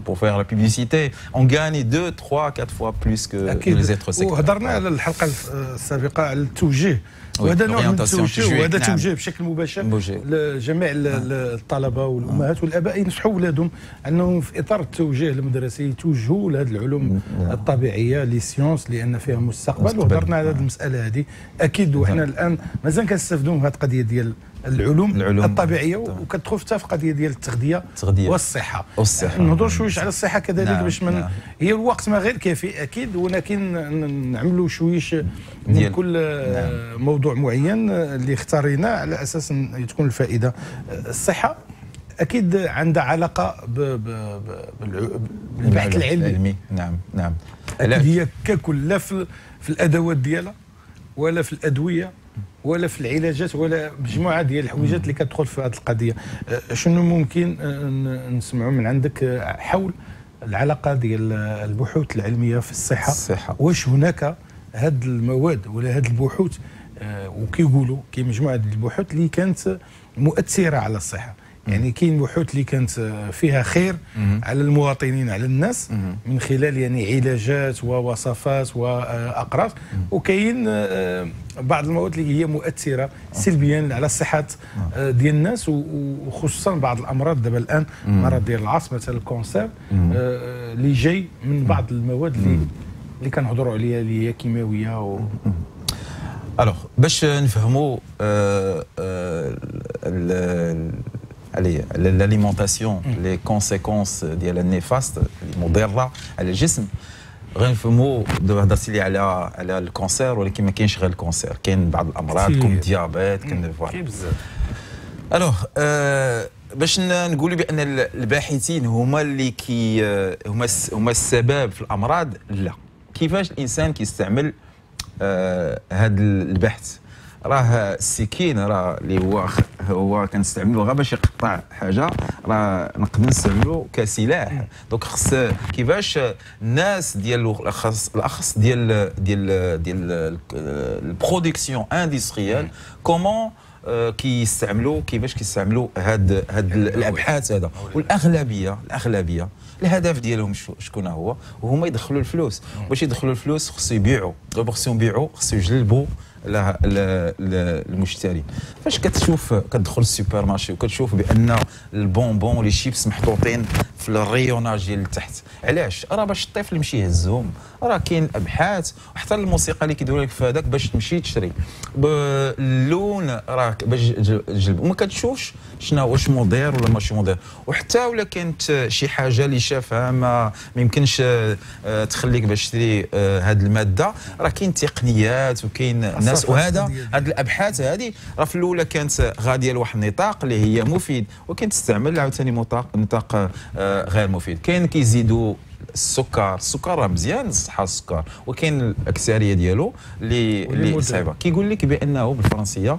pour faire la publicité, on gagne 2, 3, 4 fois plus que les autres secteurs. وهضرنا على الحلقه السابقه على التوجيه وهذا نوع من التوجيه وهذا توجيه بشكل مباشر لجميع الطلبه والامهات والاباء ينصحوا اولادهم انهم في اطار التوجيه المدرسي يتوجهوا لهذه العلوم الطبيعيه لي سيونس لان فيها مستقبل وهضرنا على هذه المساله هذه اكيد وحنا الان مازال كنستافدوا من هذه القضيه ديال العلوم الطبيعيه وكتدخل في القضيه ديال التغذيه والصحه نهضروا شويش على الصحه كذلك باش من هي الوقت ما غير كافي اكيد ولكن نعملوا شويش من كل موضوع معين اللي اختاريناه على اساس ان تكون الفائده. الصحه اكيد عندها علاقه بالبحث العلمي. نعم هي ككل لا في الادوات ديالها ولا في الادويه ولا في العلاجات ولا مجموعه ديال الحويجات اللي كتدخل في هذه القضيه. شنو ممكن نسمعوا من عندك حول العلاقه ديال البحوث العلميه في الصحه. واش هناك هاد المواد ولا هاد البحوث وكيقولوا كاين مجموعه ديال البحوث اللي كانت مؤثره على الصحه، يعني كاين بحوث اللي كانت فيها خير على المواطنين على الناس من خلال يعني علاجات ووصفات واقراص، وكاين بعض المواد اللي هي مؤثره سلبيا على الصحه ديال الناس وخصوصا بعض الامراض. دابا الان مرض ديال العصب مثلا الكونسير اللي جاي من بعض المواد اللي كنهضروا عليها اللي هي كيماويه الوغ باش نفهموا l'alimentation, les conséquences ديال النفاست المضره على الجسم غنفهموا دابا هضرتي لي على الكونسير ولكن ما كاينش غير الكونسير، كاين بعض الامراض كوم الديابيت كاين بزاف. الوغ باش نقولوا بان الباحثين هما اللي هما السبب في الامراض، لا. كيفاش الانسان كيستعمل هذا البحث؟ راه السكين راه اللي هو كنستعملو غير باش يقطع حاجه، راه نقدر نستعملو كسلاح. دونك خص كيفاش الناس ديال الاخص ديال البرودكسيون اندستريال كومون كيفاش كيستعملوا هاد الابحاث هذا. والاغلبيه الهدف ديالهم شكون هو؟ وهما يدخلوا الفلوس. باش يدخلوا الفلوس خصو يبيعوا، خصو يجلبوا المشتري. فاش كتدخل السوبر مارشي وكتشوف بان البونبون ولي شيبس محطوطين في الريوناج ديال التحت، علاش؟ راه باش الطفل يمشي يهزهم. راه كاين ابحاث وحتى الموسيقى اللي كيديروا لك في هذاك باش تمشي تشري باللون راه باش تجلب، وما كتشوفش شنو واش مضر ولا ماشي مضر. وحتى ولا كانت شي حاجه اللي شافها ما يمكنش تخليك باش تشري هذه الماده، راه كاين تقنيات وكاين ناس. وهذا هذه الابحاث هذه راه في الاولى كانت غاديه لواحد النطاق اللي هي مفيد، وكاين تستعمل عاوتاني نطاق غير مفيد. كاين كيزيدوا السكر راه مزيان الصحه السكر، وكاين الاكثريه ديالو اللي صعيبه. كيقول لك بانه بالفرنسيه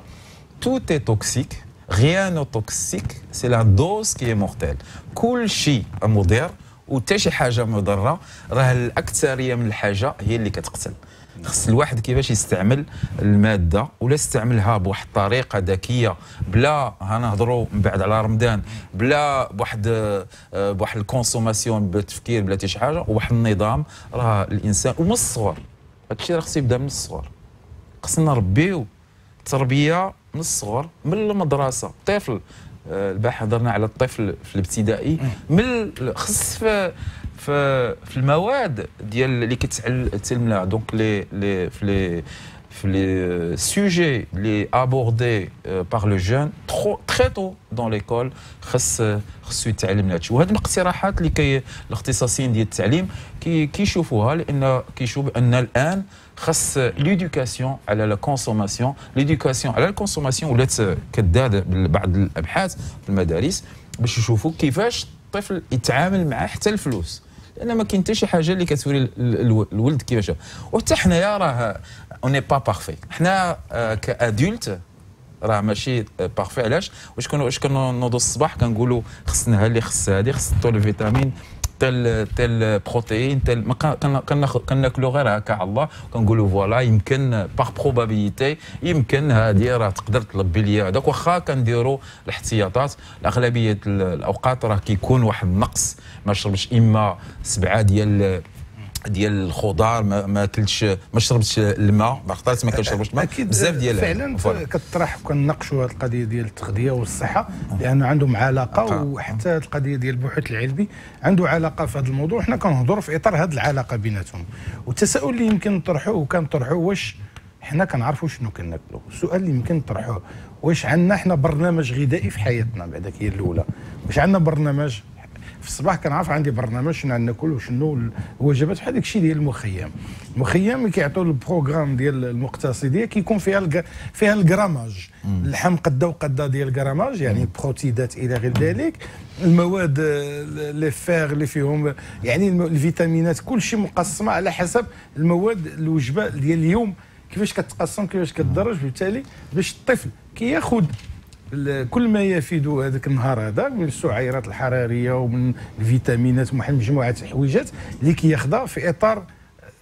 tout est toxique rien n'est toxique c'est la dose qui est mortelle. كل شيء مضر وحتى شي حاجه مضره، راه الاكثريه من الحاجه هي اللي كتقتل. خص الواحد كيفاش يستعمل الماده ولا يستعملها بواحد الطريقه ذكيه، بلا غنهضروا من بعد على رمضان، بلا بواحد الكونسوماسيون بالتفكير بلا حتى شي حاجه، وواحد النظام. راه الانسان ومن الصغر هادشي راه خصو يبدا من الصغر. خصنا نربيو التربيه من الصغر من المدرسه. الطفل البارح هضرنا على الطفل في الابتدائي، من خص في المواد ديال اللي كتعلم لها. دونك في في لي سوجي لي ابوردي بار لو جون تري تو دون ليكول خصو يتعلم هادشي. وهاد الاقتراحات اللي الاختصاصيين ديال التعليم كيشوفوها، لان كيشوفوا بان الان خاص ليدوكاسيون على لا كونسوماسيون. ليدوكاسيون على الكونسوماسيون ولات كدار بعض الابحاث في المدارس باش يشوفوا كيفاش الطفل يتعامل مع حتى الفلوس، لان ما كاين حتى شي حاجه اللي كتوري الولد كيفاش. وحتى حنايا راه اوني با بارفي، حنا كادولت راه ماشي بارفي. علاش؟ واش كنوضوا الصباح كنقولوا خصنا اللي خص هذه، خص طول الفيتامين، تل بروتين، كناكلوا غير هكا على الله، كنقولوا فوالا يمكن باغ بروبابيليتي يمكن هذه راه تقدر تلبي لي هذاك. واخا كنديروا الاحتياطات، اغلبيه الاوقات راه كيكون واحد النقص، ما شربش اما 7 ديال الخضار، ما اكلتش، ما شربتش الماء، بقطات ما كنشربش الماء بزاف ديالها. فعلا كتطرح وكنناقشوا هذه القضيه ديال التغذيه والصحه، لان عندهم علاقه، وحتى القضيه ديال البحوث العلمي عنده علاقه في هذا الموضوع. حنا كنهضروا في اطار هذه العلاقه بيناتهم. والتساؤل اللي يمكن نطرحوه وكنطرحوه، واش حنا كنعرفوا شنو كناكلوا؟ السؤال اللي يمكن نطرحوه، واش عندنا حنا برنامج غذائي في حياتنا؟ بعد هي الاولى، واش عندنا برنامج في الصباح كنعرف عندي برنامج شنو ناكل وشنو الوجبات، بحال داك الشيء ديال المخيم. المخيم كيعطيو البروغرام ديال المقتصديه كيكون فيها الجراماج، اللحم قدا وقدا ديال الجراماج، يعني بروتيدات الى غير ذلك، المواد لي فيغ اللي فيهم يعني الفيتامينات، كل شيء مقسمه على حسب المواد. الوجبه ديال اليوم كيفاش كتقسم، كيفاش كتدرج، بالتالي باش الطفل كياخذ كل ما يفيد هذاك النهار هذا من السعيرات الحراريه ومن الفيتامينات ومن مجموعه الحويجات اللي كياخذها في اطار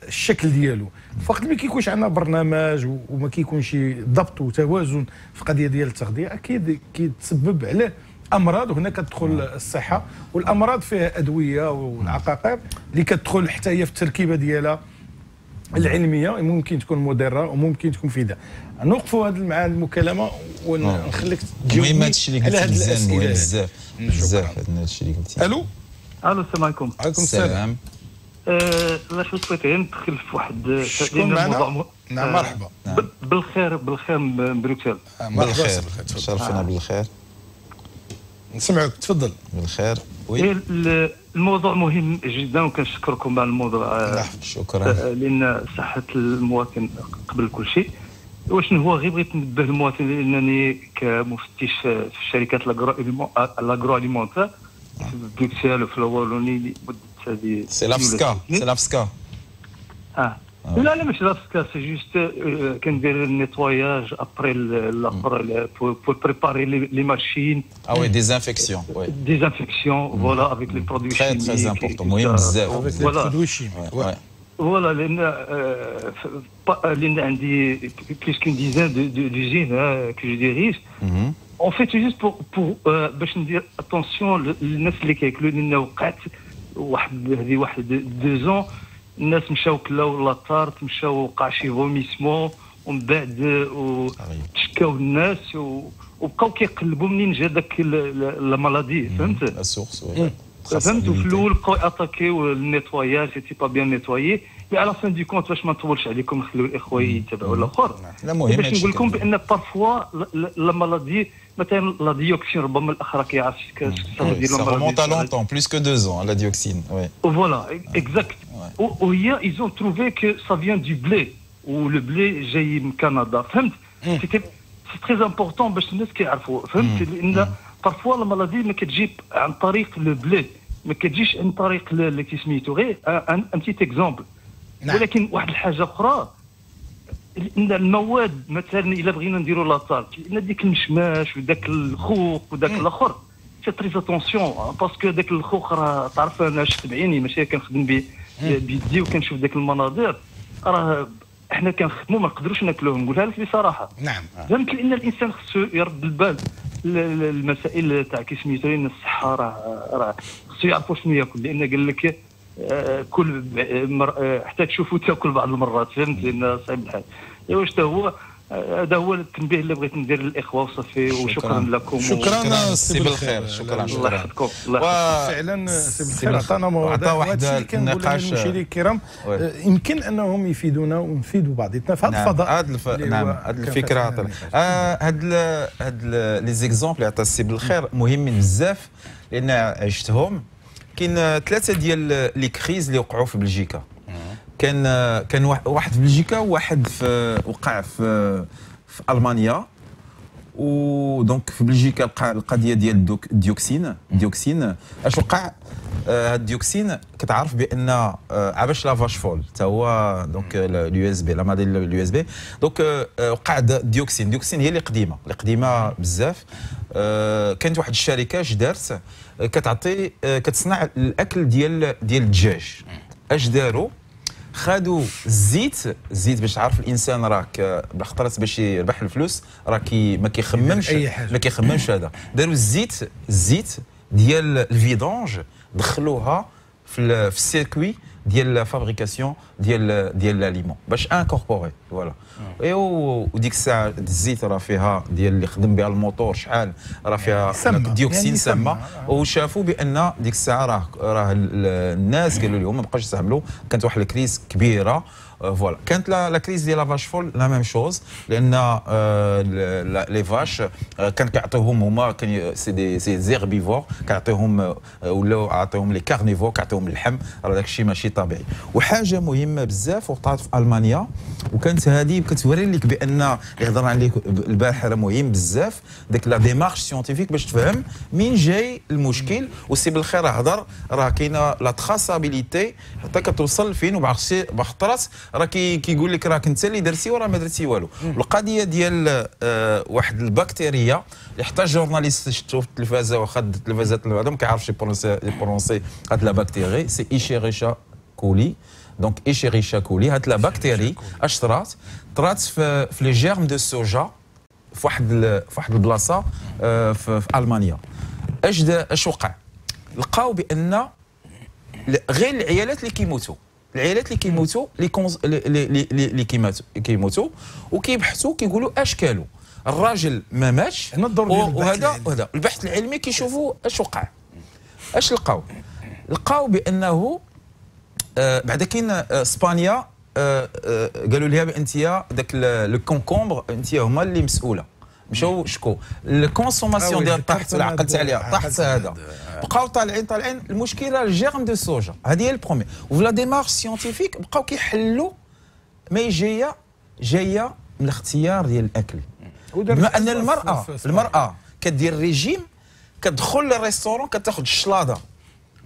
الشكل ديالو. فقط ما كيكونش عندنا برنامج وما كيكونش ضبط وتوازن في القضيه ديال التغذيه، اكيد كيتسبب عليه امراض. وهنا كتدخل الصحه، والامراض فيها ادويه والعقاقير اللي كتدخل حتى هي في التركيبه ديالها العلميه، ممكن تكون مضره وممكن تكون مفيده. نوقفوا مع المكالمه ونخليك تجاوبني مهم هادشي اللي قلت مزيان، بزاف هذا الشيء اللي قلتي. الو السلام عليكم. وعليكم السلام. لا شو بغيت ندخل في واحد شكون معنا؟ نعم مرحبا. بالخير من بروكسل. بالخير، شرفنا بالخير. نسمعك، تفضل. بالخير. وي الموضوع مهم جدا، وكنشكركم على الموضوع. شكرا. لان صحه المواطن قبل كل شيء. وشنو هو غير بغيت ننبه المواطن، لانني كمفتش في الشركات لاغرو اليمونتير في بروكسل وفي الوالوني لمده هذه. سي لافسكا. لا ماشي لافسكا، سي جوست كندير النيتواياج ابري لاخر بور بريباري لي ماشين. وي ديزانفيكسيون. فوالا افيك لي برودوي شيميك. تري امبورطون، مهم بزاف. برودوي شيميك. فوالا لان عندي بليس كون ديزان ديزين كو جو ديريج. اون فيت جوست بور باش ندير اتونسيون للناس اللي كياكلوا، لان وقعت واحد 2 زون الناس مشاو كلاو لاطارت، مشاو وقع شي فوميسمون، ومن بعد تشكاو الناس وبقاو كيقلبوا منين جا داك لا مالادي. فهمت السورس. فهمت. وفي الاول بقاو اتاكيو النيتواياج، سيتي با بيان نيتوايي. مي على فان دي كونت باش ما نطولش عليكم، نخليو الاخوه يتابعوا الاخر. باش نقول لكم بان بارفوا لا مالادي، مثلا لا ديوكسين، ربما الاخ راك يعرف ça remonte à longtemps, plus que 2 ans, la dioxine. Oui. Voilà, exact. وهي ils ont trouvé que ça vient du blé, ou le blé جاي من كندا. فهمت؟ سي تري امبورطون باش الناس كيعرفوا. فهمت؟ لان بارفوا لا مالادي ما كتجيب عن طريق لو بلي، ما كتجيش عن طريق اللي كيسميتو. غير ان بتيت اكزومبل. ولكن واحد الحاجه اخرى، ان المواد مثلا الا بغينا نديروا لاطارت، لان ديك المشماش وداك الخوخ وداك الاخر، سي تري اتونسيون، باسكو داك الخوخ راه تعرف انا شفت بعيني، ماشي كنخدم بيدي وكنشوف داك المناظر، راه احنا كنخدموا ما نقدروش ناكلوهم، نقولها لك بصراحه. نعم. فهمت؟ لان الانسان خصو يرد البال المسائل تاع كيسميتو، لان الصحه راه خصو يعرفوا شنو ياكل، لان قال لك كل حتى تشوفوا تاكل بعض المرات. فهمت؟ لان صعيب الحال. واش هو هذا هو التنبيه اللي بغيت ندير للاخوه وصافي. وشكرا لكم. شكرا سي بالخير. شكرا الله يحفظكم. فعلا سي بالخير عطانا موضوع واحد النقاش. المشاهدين الكرام يمكن انهم يفيدونا ونفيدوا بعضنا في هذا الفضاء. نعم هذه الفكره. هاد لي زيكزامبل اللي عطى السي بالخير مهمين بزاف لان عشتهم. كاين 3 ديال لي كريز اللي وقعوا في بلجيكا. كان واحد في بلجيكا وواحد وقع في المانيا. ودونك في بلجيكا القضيه ديال الديوكسين اش وقع. هاد الديوكسين كتعرف بان عباش لافاش فول حتى هو دونك اليو اس بي لا موديل اليو اس بي. دونك وقع الديوكسين هي اللي قديمه بزاف. كانت واحد الشركه اش دارت كتصنع الاكل ديال الدجاج. اش داروا خادوا الزيت باش تعرف الانسان راك بالخطرات باش يربح الفلوس راك ما كيخممش هذا. داروا الزيت ديال الفيدونج دخلوها في السيركوي ديال لا فابريكاسيون ديال لاليمون باش انكوربوري فوالا. وديك الساعه الزيت راه فيها ديال اللي خدم بها الموتور شحال راه فيها ديوكسين سامه. وشافوا بان ديك الساعه راه الناس قالوا لهم ما بقاوش يستعملوا. كانت واحد الكريز كبيره فوالا. كانت لا كريز ديال لافاش فول لا ميم شوز لان لي فاش كان كيعطيوهم هما سي زيربيفور كيعطيوهم ولاو عطيوهم لي كارنيفور كيعطيوهم اللحم. راه داك الشيء ماشي طبيعي. وحاجه مهمه بزاف وقعت في المانيا وكانت هذه كتوري لك بان اللي هضرنا عليه البارح راه مهم بزاف. ديك لا ديمارش سيونتيفيك باش تفهم منين جاي المشكل. والسي بالخير هضر راه كاينه لا تراسابيليتي حتى كتوصل فين. وبعض الخطرات راه كيقول لك راك انت اللي درتي وراه ما درتي والو. القضيه ديال واحد البكتيريا اللي حتى الجورناليست شفتو في التلفازه واخد التلفازات هذا ما كيعرفش يبرونسي هاد لا بكتيري سي ايشيريشيا كولي. دونك ايشيريشيا كولي هاد لا بكتيري اش طرات في لي جيرم دو سوجا في واحد البلاصه في المانيا. اش وقع؟ لقاو بان غير العيالات اللي كيموتوا اللي كيموتوا وكيبحثوا كيقولوا اش كالوا. الراجل ما ماتش وهذا البحث العلمي كيشوفوا اش وقع. اش لقاو بانه بعدا كاين اسبانيا قالوا لها بانتيا داك الكونكومبر انتيا هما اللي مسؤوله. مشاو شكو الكونسوماسيون ديال طاحت عقلت عليها طاحت هذا. بقاو طالعين المشكله الجيرم دو سوجا هذه هي البرومي. وفي لا ديمارش سيونتيفيك بقاو كيحلوا ما جايه من الاختيار ديال الاكل. بما ان المراه كدير ريجيم كتدخل للريستورون كتاخذ الشلاضه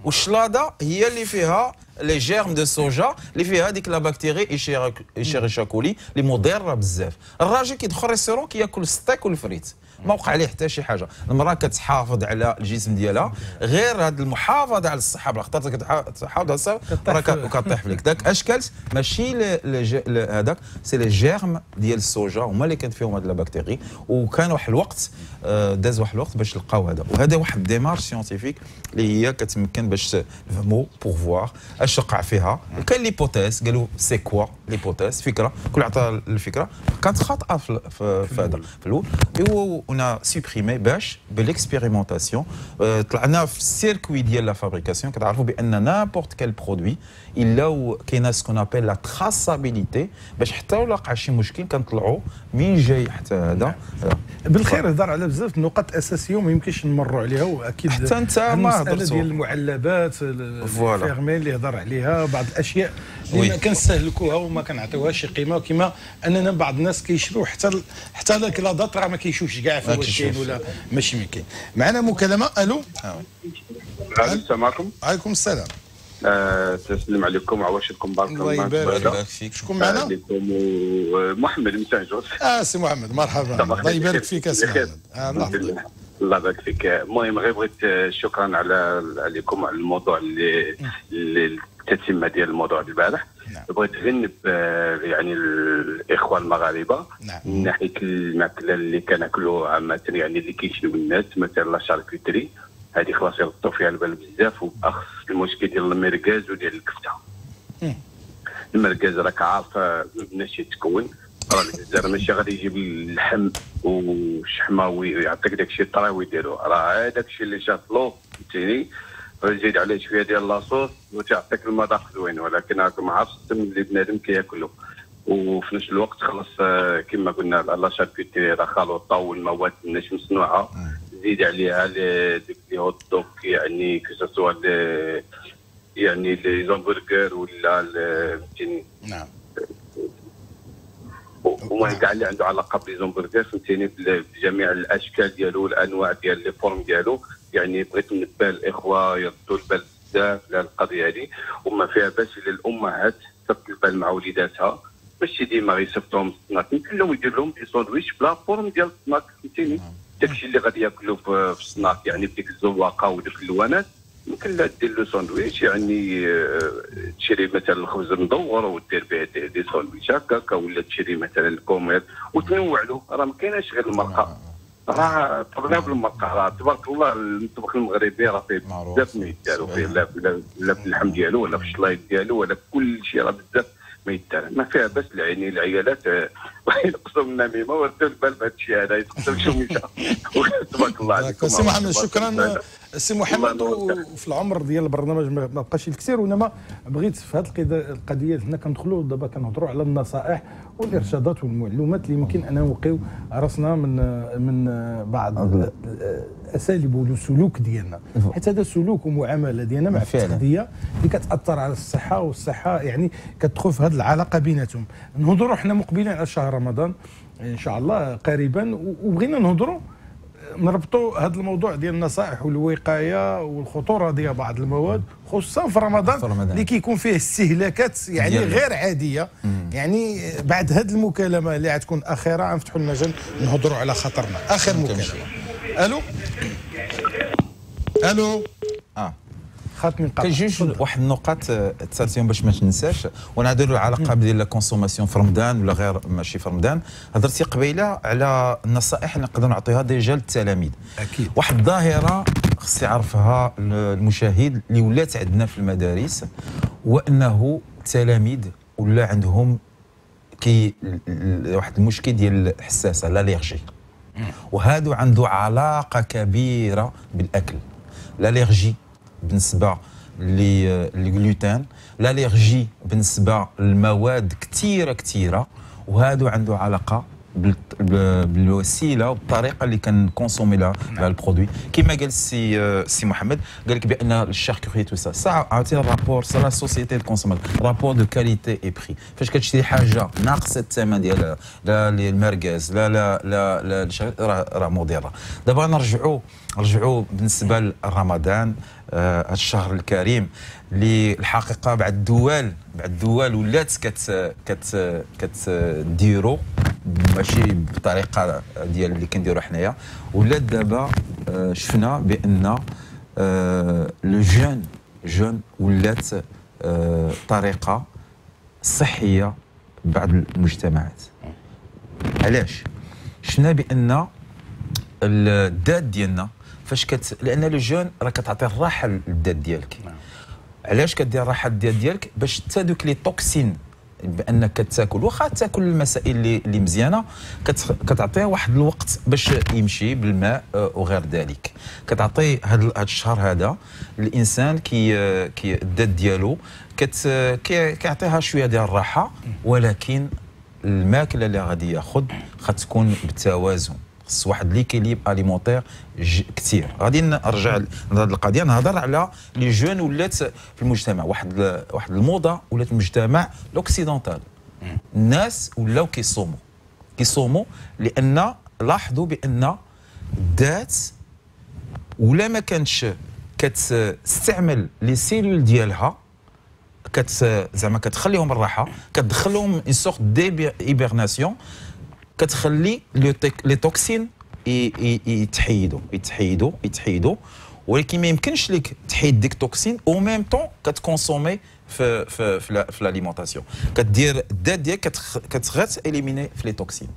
والشلاضه هي اللي فيها لي جيرم دو سوجا اللي فيها هذيك لا بكتيري ايشيريشيا كولي اللي مضره بزاف. الراجل كيدخل ريستورون كياكل الستيك والفريت ما وقع عليه حتى شي حاجه. المراه كتحافظ على الجسم ديالها غير هذه المحافظه على الصحه بالخطر كتحافظ على الصحه وكطيح فيك. داك اش كلت ماشي هذاك سي لي جيرم ديال السوجا هما اللي كانت فيهم هذه لا بكتيري. وكان واحد الوقت داز واحد الوقت باش لقاو هذا. وهذا واحد ديمارش سيونتيفيك اللي هي كتمكن باش تفهموا بور فوار اش وقع فيها. وكان ليبوتيز قالوا سي كوا ليبوتيز فكره كل عطى الفكره كانت خاطئه في هذا في الاول. on a supprimé باش بالاكسبيريمونطاسيون طلعنا في السيركوي ديال لا فابريكاسيون. كتعرفوا بان نابورت كال برودوي الا كاينه سكون ابل لا تراسابيليتي باش حتى ولا وقع شي مشكل كنطلعوا مين جاي حتى هذا. بالخير هضر على بزاف نقاط اساسيه وما يمكنش نمروا عليها. واكيد حتى انت ما هضرتوا ديال المعلبات الفيرمين اللي هضر عليها بعض الاشياء اللي ما كنستهلكوها وما كنعطيوهاش قيمه. وكما اننا بعض الناس كيشروا حتى ذاك لا دات راه ما كيشوفش كاع في واش كاين ولا ماشي كاين. معنا مكالمه. الو السلام عليكم. وعليكم السلام. تسلم عليكم وعواشكم بارك الله يبارك فيك. شكون معنا؟ محمد من سانجوس. سي محمد مرحبا. الله يبارك فيك سي محمد. الله يبارك فيك. المهم غير بغيت شكرا عليكم على الموضوع اللي التتمه ديال الموضوع ديال البارح. بغيت غير يعني الاخوان المغاربه من ناحيه الماكله اللي كناكلوا عامه يعني اللي كيشريو الناس مثلا لا شاركوتري هذه خلاص يغطوا فيها البال بزاف. وباخص المشكل ديال المركاز وديال الكفته. المركاز راك عارف ما بناش يتكون راه الجزائر ماشي غادي يجيب اللحم والشحمه ويعطيك داك الشيء الطري ويديرو، راه هذاك الشيء اللي شاطلو فهمتيني، يزيد عليه شويه ديال لاصوص وتعطيك المذاق زوين، ولكن راك ما عرفتش السم اللي بنادم كياكلو. وفي نفس الوقت خلص كما قلنا لا شاركوتي راه خلطه والمواد الناش مصنوعه، زيد عليها ديك لي هوت دوغ يعني كو سوا يعني لي زامبرغر ولا فهمتيني. نعم. وما كاع اللي عنده علاقه بلي زامبرغر فهمتيني بجميع الاشكال ديالو والانواع ديال لي فورم ديالو، يعني بغيت نبه الاخوه يردوا البال بزاف على القضيه هذه، وما فيها باش للامهات ترد البال مع وليداتها، ماشي ديما غيصيفطوهم السناك، يمكن لو يدير لهم دي ساندويتش بلا فورم ديال السناك فهمتيني، داكشي اللي غادي ياكلوا في السناك يعني بديك الزواقه وديك اللوانات، يمكن لا دير له ساندويتش يعني تشري مثلا الخبز مدور ودير به دي ساندويتش هكاك، ولا تشري مثلا الكومير وتنوع له، راه ما كايناش غير المرقه، راه طبقنا بالمرقه، راه تبارك الله المطبخ المغربي راه فيه بزاف ما يداروا فيه، لا في اللحم ديالو ولا في الشلايط ديالو ولا كل شيء، راه بزاف ما يدار، ما فيها بس يعني العيالات ينقصوا من النميمه وردوا البال بهذا الشيء هذا، يتقصوا شوميشه تبارك الله عليكم. سي محمد شكرا سي محمد. وفي العمر ديال البرنامج ما بقاش الكثير، وانما بغيت في هذه القضيه هنا كندخلوا دابا كنهضروا على النصائح والارشادات والمعلومات اللي ممكن ان نوقيو راسنا من بعض الاساليب والسلوك ديالنا، حيت هذا سلوك ومعامله ديالنا مع التغذيه اللي كتاثر على الصحه، والصحه يعني كتدخل في هذه العلاقه بيناتهم. نهضروا حنا مقبلين على شهر رمضان ان شاء الله قريبا، وبغينا نهضروا نربطوا هذا الموضوع ديال النصائح والوقايه والخطوره ديال بعض المواد، خصوصا في رمضان اللي كيكون فيه استهلاكات يعني غير عاديه. يعني بعد هذه المكالمه اللي غتكون اخيره غنفتحوا المجال نهضروا على خطرنا. اخر مكالمه. الو الو خاط من قبل. كاين جوج واحد النقاط تسالتيهم باش ما تنساش، وانا هادو العلاقه ديال لا كونسوماسيون في رمضان ولا غير ماشي في رمضان. هضرتي قبيله على النصائح اللي نقدروا نعطيها ديجا للتلاميذ. اكيد واحد الظاهره خص يعرفها المشاهد اللي ولات عندنا في المدارس، وانه التلاميذ ولا عندهم واحد المشكل ديال الحساسه الالرجي، وهذا عنده علاقه كبيره بالاكل. الالرجي بالنسبه للجلوتين، الالرجي بالنسبه للمواد كثيره، وهذا عنده علاقه بالوسيله والطريقه اللي كنكونسومي لها البرودوي. كما قال سي محمد، قال لك بان الشاركوري تو سا عاوتاني الرابور سا لا سوسيتي دو كونسوماتور، رابور دو كاليتي اي بري. فاش كتشري حاجه ناقصه الثمن ديالها، لا المركز لا لا لا راه مضره. دابا نرجعوا بالنسبه لرمضان، هذا الشهر الكريم اللي الحقيقه بعض الدول ولات كتديرو ماشي بطريقه ديال اللي كنديروا حنايا، ولات دابا شفنا بان لو جون ولات طريقه صحيه بعض المجتمعات. علاش؟ شفنا بان الذات ديالنا فاش لان لو جون راه كتعطي الراحه للذات ديالك. علاش كدير الراحه ديالك؟ باش حتى دوك لي توكسين بانك كتاكل، واخا تاكل المسائل اللي مزيانه كتعطيه واحد الوقت باش يمشي بالماء وغير ذلك. كتعطي هذا الشهر هذا الانسان كي الذات ديالو كيعطيها شويه ديال الراحه، ولكن الماكله اللي غادي ياخذ تكون بالتوازن. خص واحد ليكيليب اليمونتير كثير. غادي نرجع لهذه القضيه، نهضر على لي جون ولات في المجتمع، واحد الموضه ولات المجتمع الاوكسيدونتال. الناس ولاو كيصوموا لان لاحظوا بان الذات ولا ما كانتش كتستعمل لي سيلول ديالها، زعما كتخليهم الراحه، كتدخلهم اون سورت دي هيبرناسيون، كتخلي لي توكسين يتحيدوا، ولكن ما يمكنش لك تحيد ديك التوكسين او ميم طون كتكونسومي في لاليمونطاسيون. كدير الذات ديالك كتغات اليميني في لي توكسين.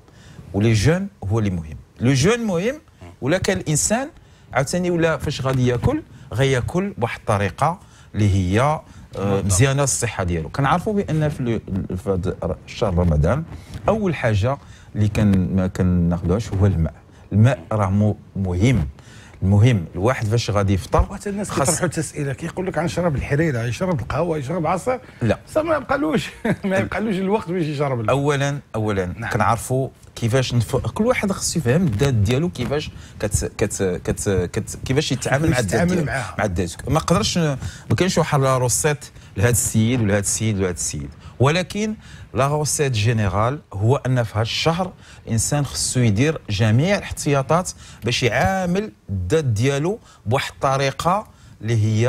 ولي جون هو اللي مهم. لو جون مهم، ولا كان الانسان عاوتاني ولا فاش غادي ياكل غياكل بواحد الطريقه اللي هي مزيانه الصحه ديالو. كنعرفوا بان في هذا شهر رمضان اول حاجه اللي ما كناخذوهاش هو الماء. الماء راه مهم. المهم الواحد فاش غادي يفطر حتى الناس كيطرحوا تسئله كيقول لك غنشرب الحريره، يشرب القهوه، يشرب عصير. لا ما يبقالوش الوقت باش يشرب. اولا نعم. كنعرفوا كيفاش كل واحد خصو يفهم الذات ديالو كيفاش كيفاش يتعامل مع الذات ديالو مع الذات. ما قدرش ما كاينش واحد لا روسيت لهذا السيد ولا هذا السيد ولا هذا السيد، ولكن لا روسيت جينيرال هو ان في هذا الشهر الانسان خصو يدير جميع الاحتياطات باش يعامل الذات ديالو بواحد الطريقه اللي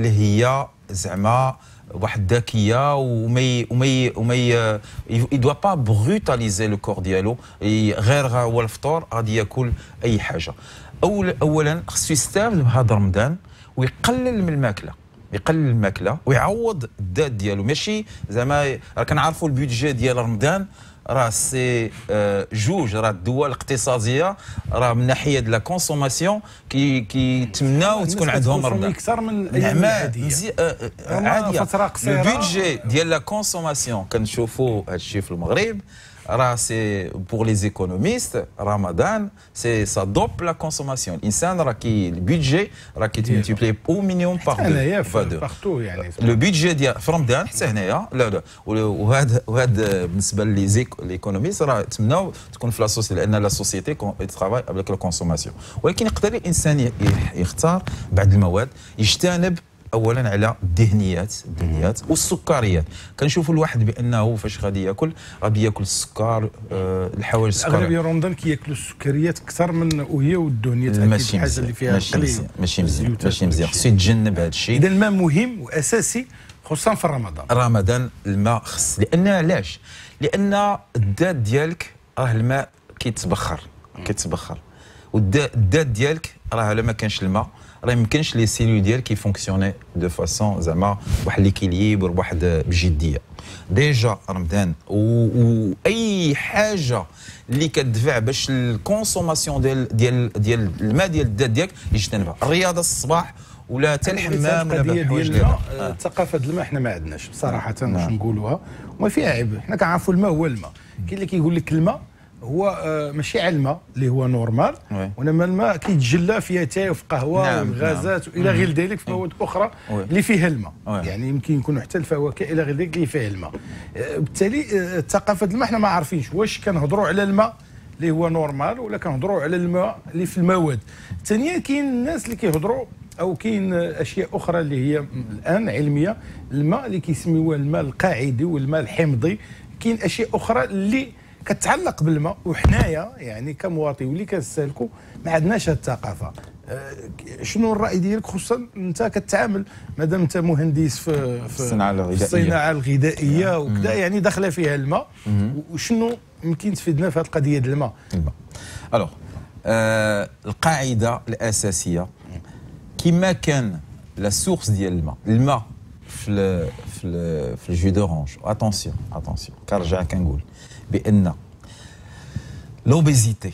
هي زعما واحد ذكيه وما يدوا با بروتاليزي لو كور ديالو. غير هو الفطور غادي ياكل اي حاجه. اولا خصو يستافد بهذا رمضان ويقلل من الماكله، ويعوض الذات ديالو. ماشي زعما كنعرفوا البيدجي ديال رمضان راه سي جوج، راه الدول الاقتصاديه راه من ناحيه لا كونسوماسيون كيتمناو تكون عندهم رمضان اكثر من الايام العاديه. عاديه البيدجي ديال لا كونسوماسيون كنشوفوا هذا الشيء في المغرب راه سي بور لي ايكونوميست رمضان سي سا دوب لا كونسوماسيون. الانسان راه البيدجي راه كيتملتيبلي او مينيموم باغ دو يعني لو بيدجي ديال في رمضان حتى هنايا. لا وهذا بالنسبه لي ايكونوميست راه تمناو تكون في لا سوسيتي لان لا سوسيتي ترافاي افيك لا كونسوماسيون. ولكن يقدر الانسان يختار بعض المواد، يجتنب اولا على الدهنيات والسكريات. كنشوفوا الواحد بانه فاش غادي ياكل السكر، الحوايج السكر. اغلبيه رمضان كياكلوا السكريات اكثر من وهي والدهنيات. ماشي الحاجه اللي فيها ماشي مزيان خصو يتجنب هذا الشيء. اذا الماء مهم واساسي خصوصا في رمضان الماء خص. لان علاش؟ لان الذات ديالك راه الماء كيتبخر والذات ديالك راه الا ما كانش الماء راه يمكنش لي سيلول ديالك يفونكسيوني دو فاسون زعما واحد ليكيليبر بواحد بجديه. ديجا رمضان واي حاجه اللي كتدفع باش الكونسوماسيون ديال الماء ديال الذات ديالك يجتنبها. الرياضه الصباح ولا حتى الحمام ولا الحوايج ديال الثقافه ديال الماء حنا ما عندناش بصراحه باش نقولوها، وما فيها عيب. حنا كنعرفوا الماء هو الماء. كاين اللي كيقول لك الماء هو ماشي على الماء اللي هو نورمال، وانما الماء كيتجلى في اتاي وفي قهوه والغازات والى غير ذلك في مواد اخرى اللي فيها الماء. يعني يمكن يكونوا حتى الفواكه الى غير ذلك اللي فيها الماء. بالتالي الثقافه الماء حنا ما عارفينش واش كنهضروا على الماء اللي هو نورمال ولا كنهضروا على الماء اللي في المواد. ثانيا كاين الناس اللي كيهضروا او كاين اشياء اخرى اللي هي الان علميه. الماء اللي كيسميوه الماء القاعدي والماء الحمضي. كاين اشياء اخرى اللي كتعلق بالماء، وحنايا يعني كمواطنين واللي كنستهلكوا ما عندناش هذه الثقافه. شنو الراي ديالك خصوصا انت كتعامل مادام انت مهندس في الصناعه الغذائيه وكذا، يعني داخله فيها الماء، وشنو يمكن تفيدنا في هذه القضيه ديال الماء؟ الوغ القاعده الاساسيه كما كان لا سورس ديال الماء في الجو دورانج. اتونسيون كنرجع كنقول بان لوبيزيتي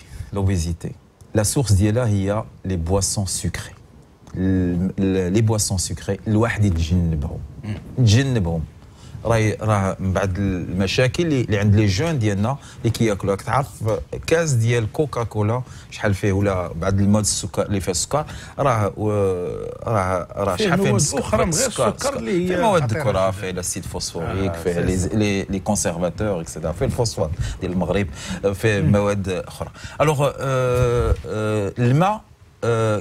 لا سورس ديالها هي لي بواسون سكري. لي بواسون سكري الواحد يتجنبهم. راه من بعد المشاكل اللي عند لي جون ديالنا اللي كياكلوا. راك تعرف كاس ديال كوكا كولا شحال فيه، ولا بعد المواد السكر اللي فيها السكر راه شحال فيه اخرى من غير السكر اللي هي مواد الكره، فيه الاسيد فوسفوريك، فيه لي كونسيرفاتور اكسيتيرا، فيه الفوسفور ديال المغرب، فيه مواد اخرى. الوغ الماء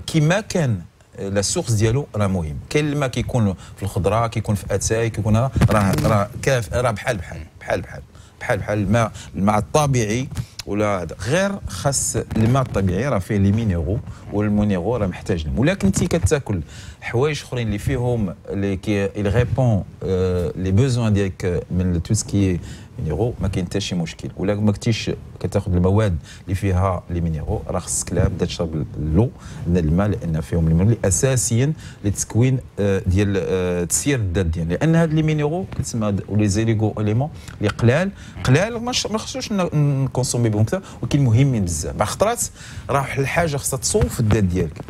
كيما كان لا سورس ديالو راه مهم. كاين الماء كيكون في الخضره، كيكون في اتاي، كيكون راه بحال الماء الطبيعي ولا هذا. غير خاص الماء الطبيعي راه فيه لي مينيرو، والمينيرو راه محتاج لهم. ولكن انت كتاكل حوايج اخرين اللي فيهم اللي ريبون لي بوزوان ديالك من تو سكي مينيرو، ما كاين حتى شي مشكل. ولا ما كنتيش كتاخذ المواد اللي فيها لي مينيرو راه خصك تبدا تشرب الماء لان فيهم المينيرو اللي اساسيا لتكوين ديال تسيير الذات ديالنا. لان هاد لي مينيرو كتسمى لي زيليغو اليمون اللي قلال ما خصوش نكونسومي بهم كثر، ولكن مهمين بزاف. بعض الخطرات راه الحاجه خصها تصوب في الذات ديالك.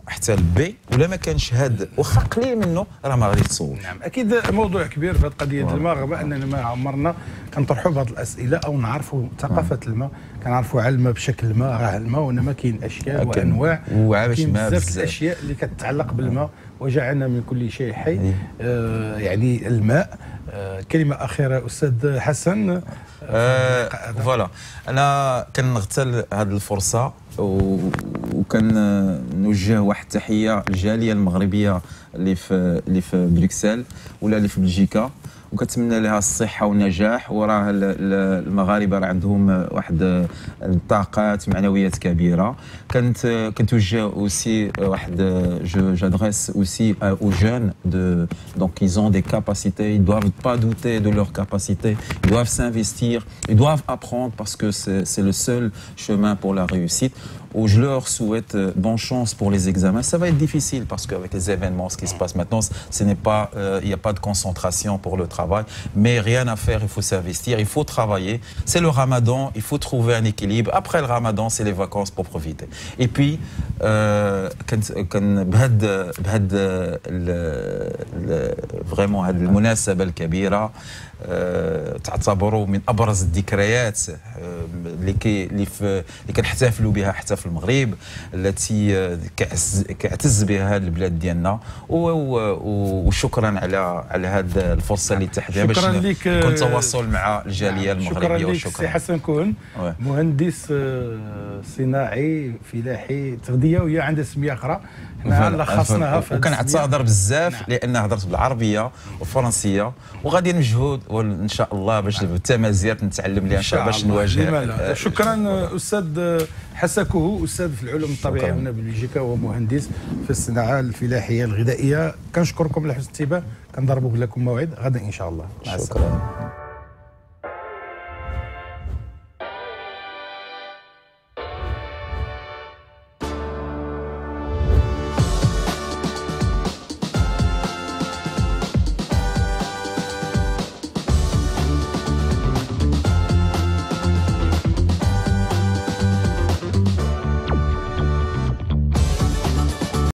حتى البي، ولا ما كانش هاد واخا قليل منه راه ما غادي تصور. نعم اكيد موضوع كبير في هذه قضيه الماء، رغم اننا ما عمرنا كنطرحوا بهذه الاسئله او نعرفوا ثقافه الماء، كنعرفوا على الماء بشكل ما، راه الماء وانما كاين اشكال وانواع وكاين بزاف الاشياء اللي كتتعلق بالماء. وجعلنا من كل شيء حي. يعني الماء. كلمه اخيره استاذ حسن. فوالا انا كنغتال هذه الفرصه وكنوجه واحد التحيه للجاليه المغربيه اللي في بروكسل ولا اللي في بلجيكا، وكنتمنى لها الصحه والنجاح. وراه المغاربه راه عندهم واحد الطاقات معنويات كبيره. كنتوجه اوسي واحد j'adresse aussi aux jeunes donc ils ont des capacités, ils doivent pas douter de leurs capacités, ils doivent s'investir, ils doivent apprendre parce que c'est le seul chemin pour la réussite. Où je leur souhaite bonne chance pour les examens. Ça va être difficile parce qu'avec les événements, ce qui se passe maintenant, ce n'est pas, il n'y a pas de concentration pour le travail, mais rien à faire, il faut s'investir, il faut travailler. C'est le ramadan, il faut trouver un équilibre. Après le ramadan, c'est les vacances pour profiter. Et puis, vraiment المناسبة الكبيرة تعتبر من ابرز الذكريات اللي كنحتفلوا بها حتى في المغرب، التي كيعتز بها هذه البلاد ديالنا. وشكرا على هذه الفرصه اللي تحت باش نكون تواصل مع الجاليه المغربيه. وشكرا لك سي حسن كون، مهندس صناعي فلاحي تغذيه، وهي عندها سميه اخرى حنا لخصناها. وكنعتذر بزاف لان هضرت بالعربيه والفرنسيه، وغادي نجهد وان شاء الله باش التمازيغ نتعلم لها ان شاء الله باش نواجه. شكرا استاذ حسكوه، استاذ في العلوم الطبيعيه هنا بلجيكا ومهندس في الصناعه الفلاحيه الغذائيه. كنشكركم على حسن الانتباه، كنضربوا لكم موعد غدا ان شاء الله. مع السلامه.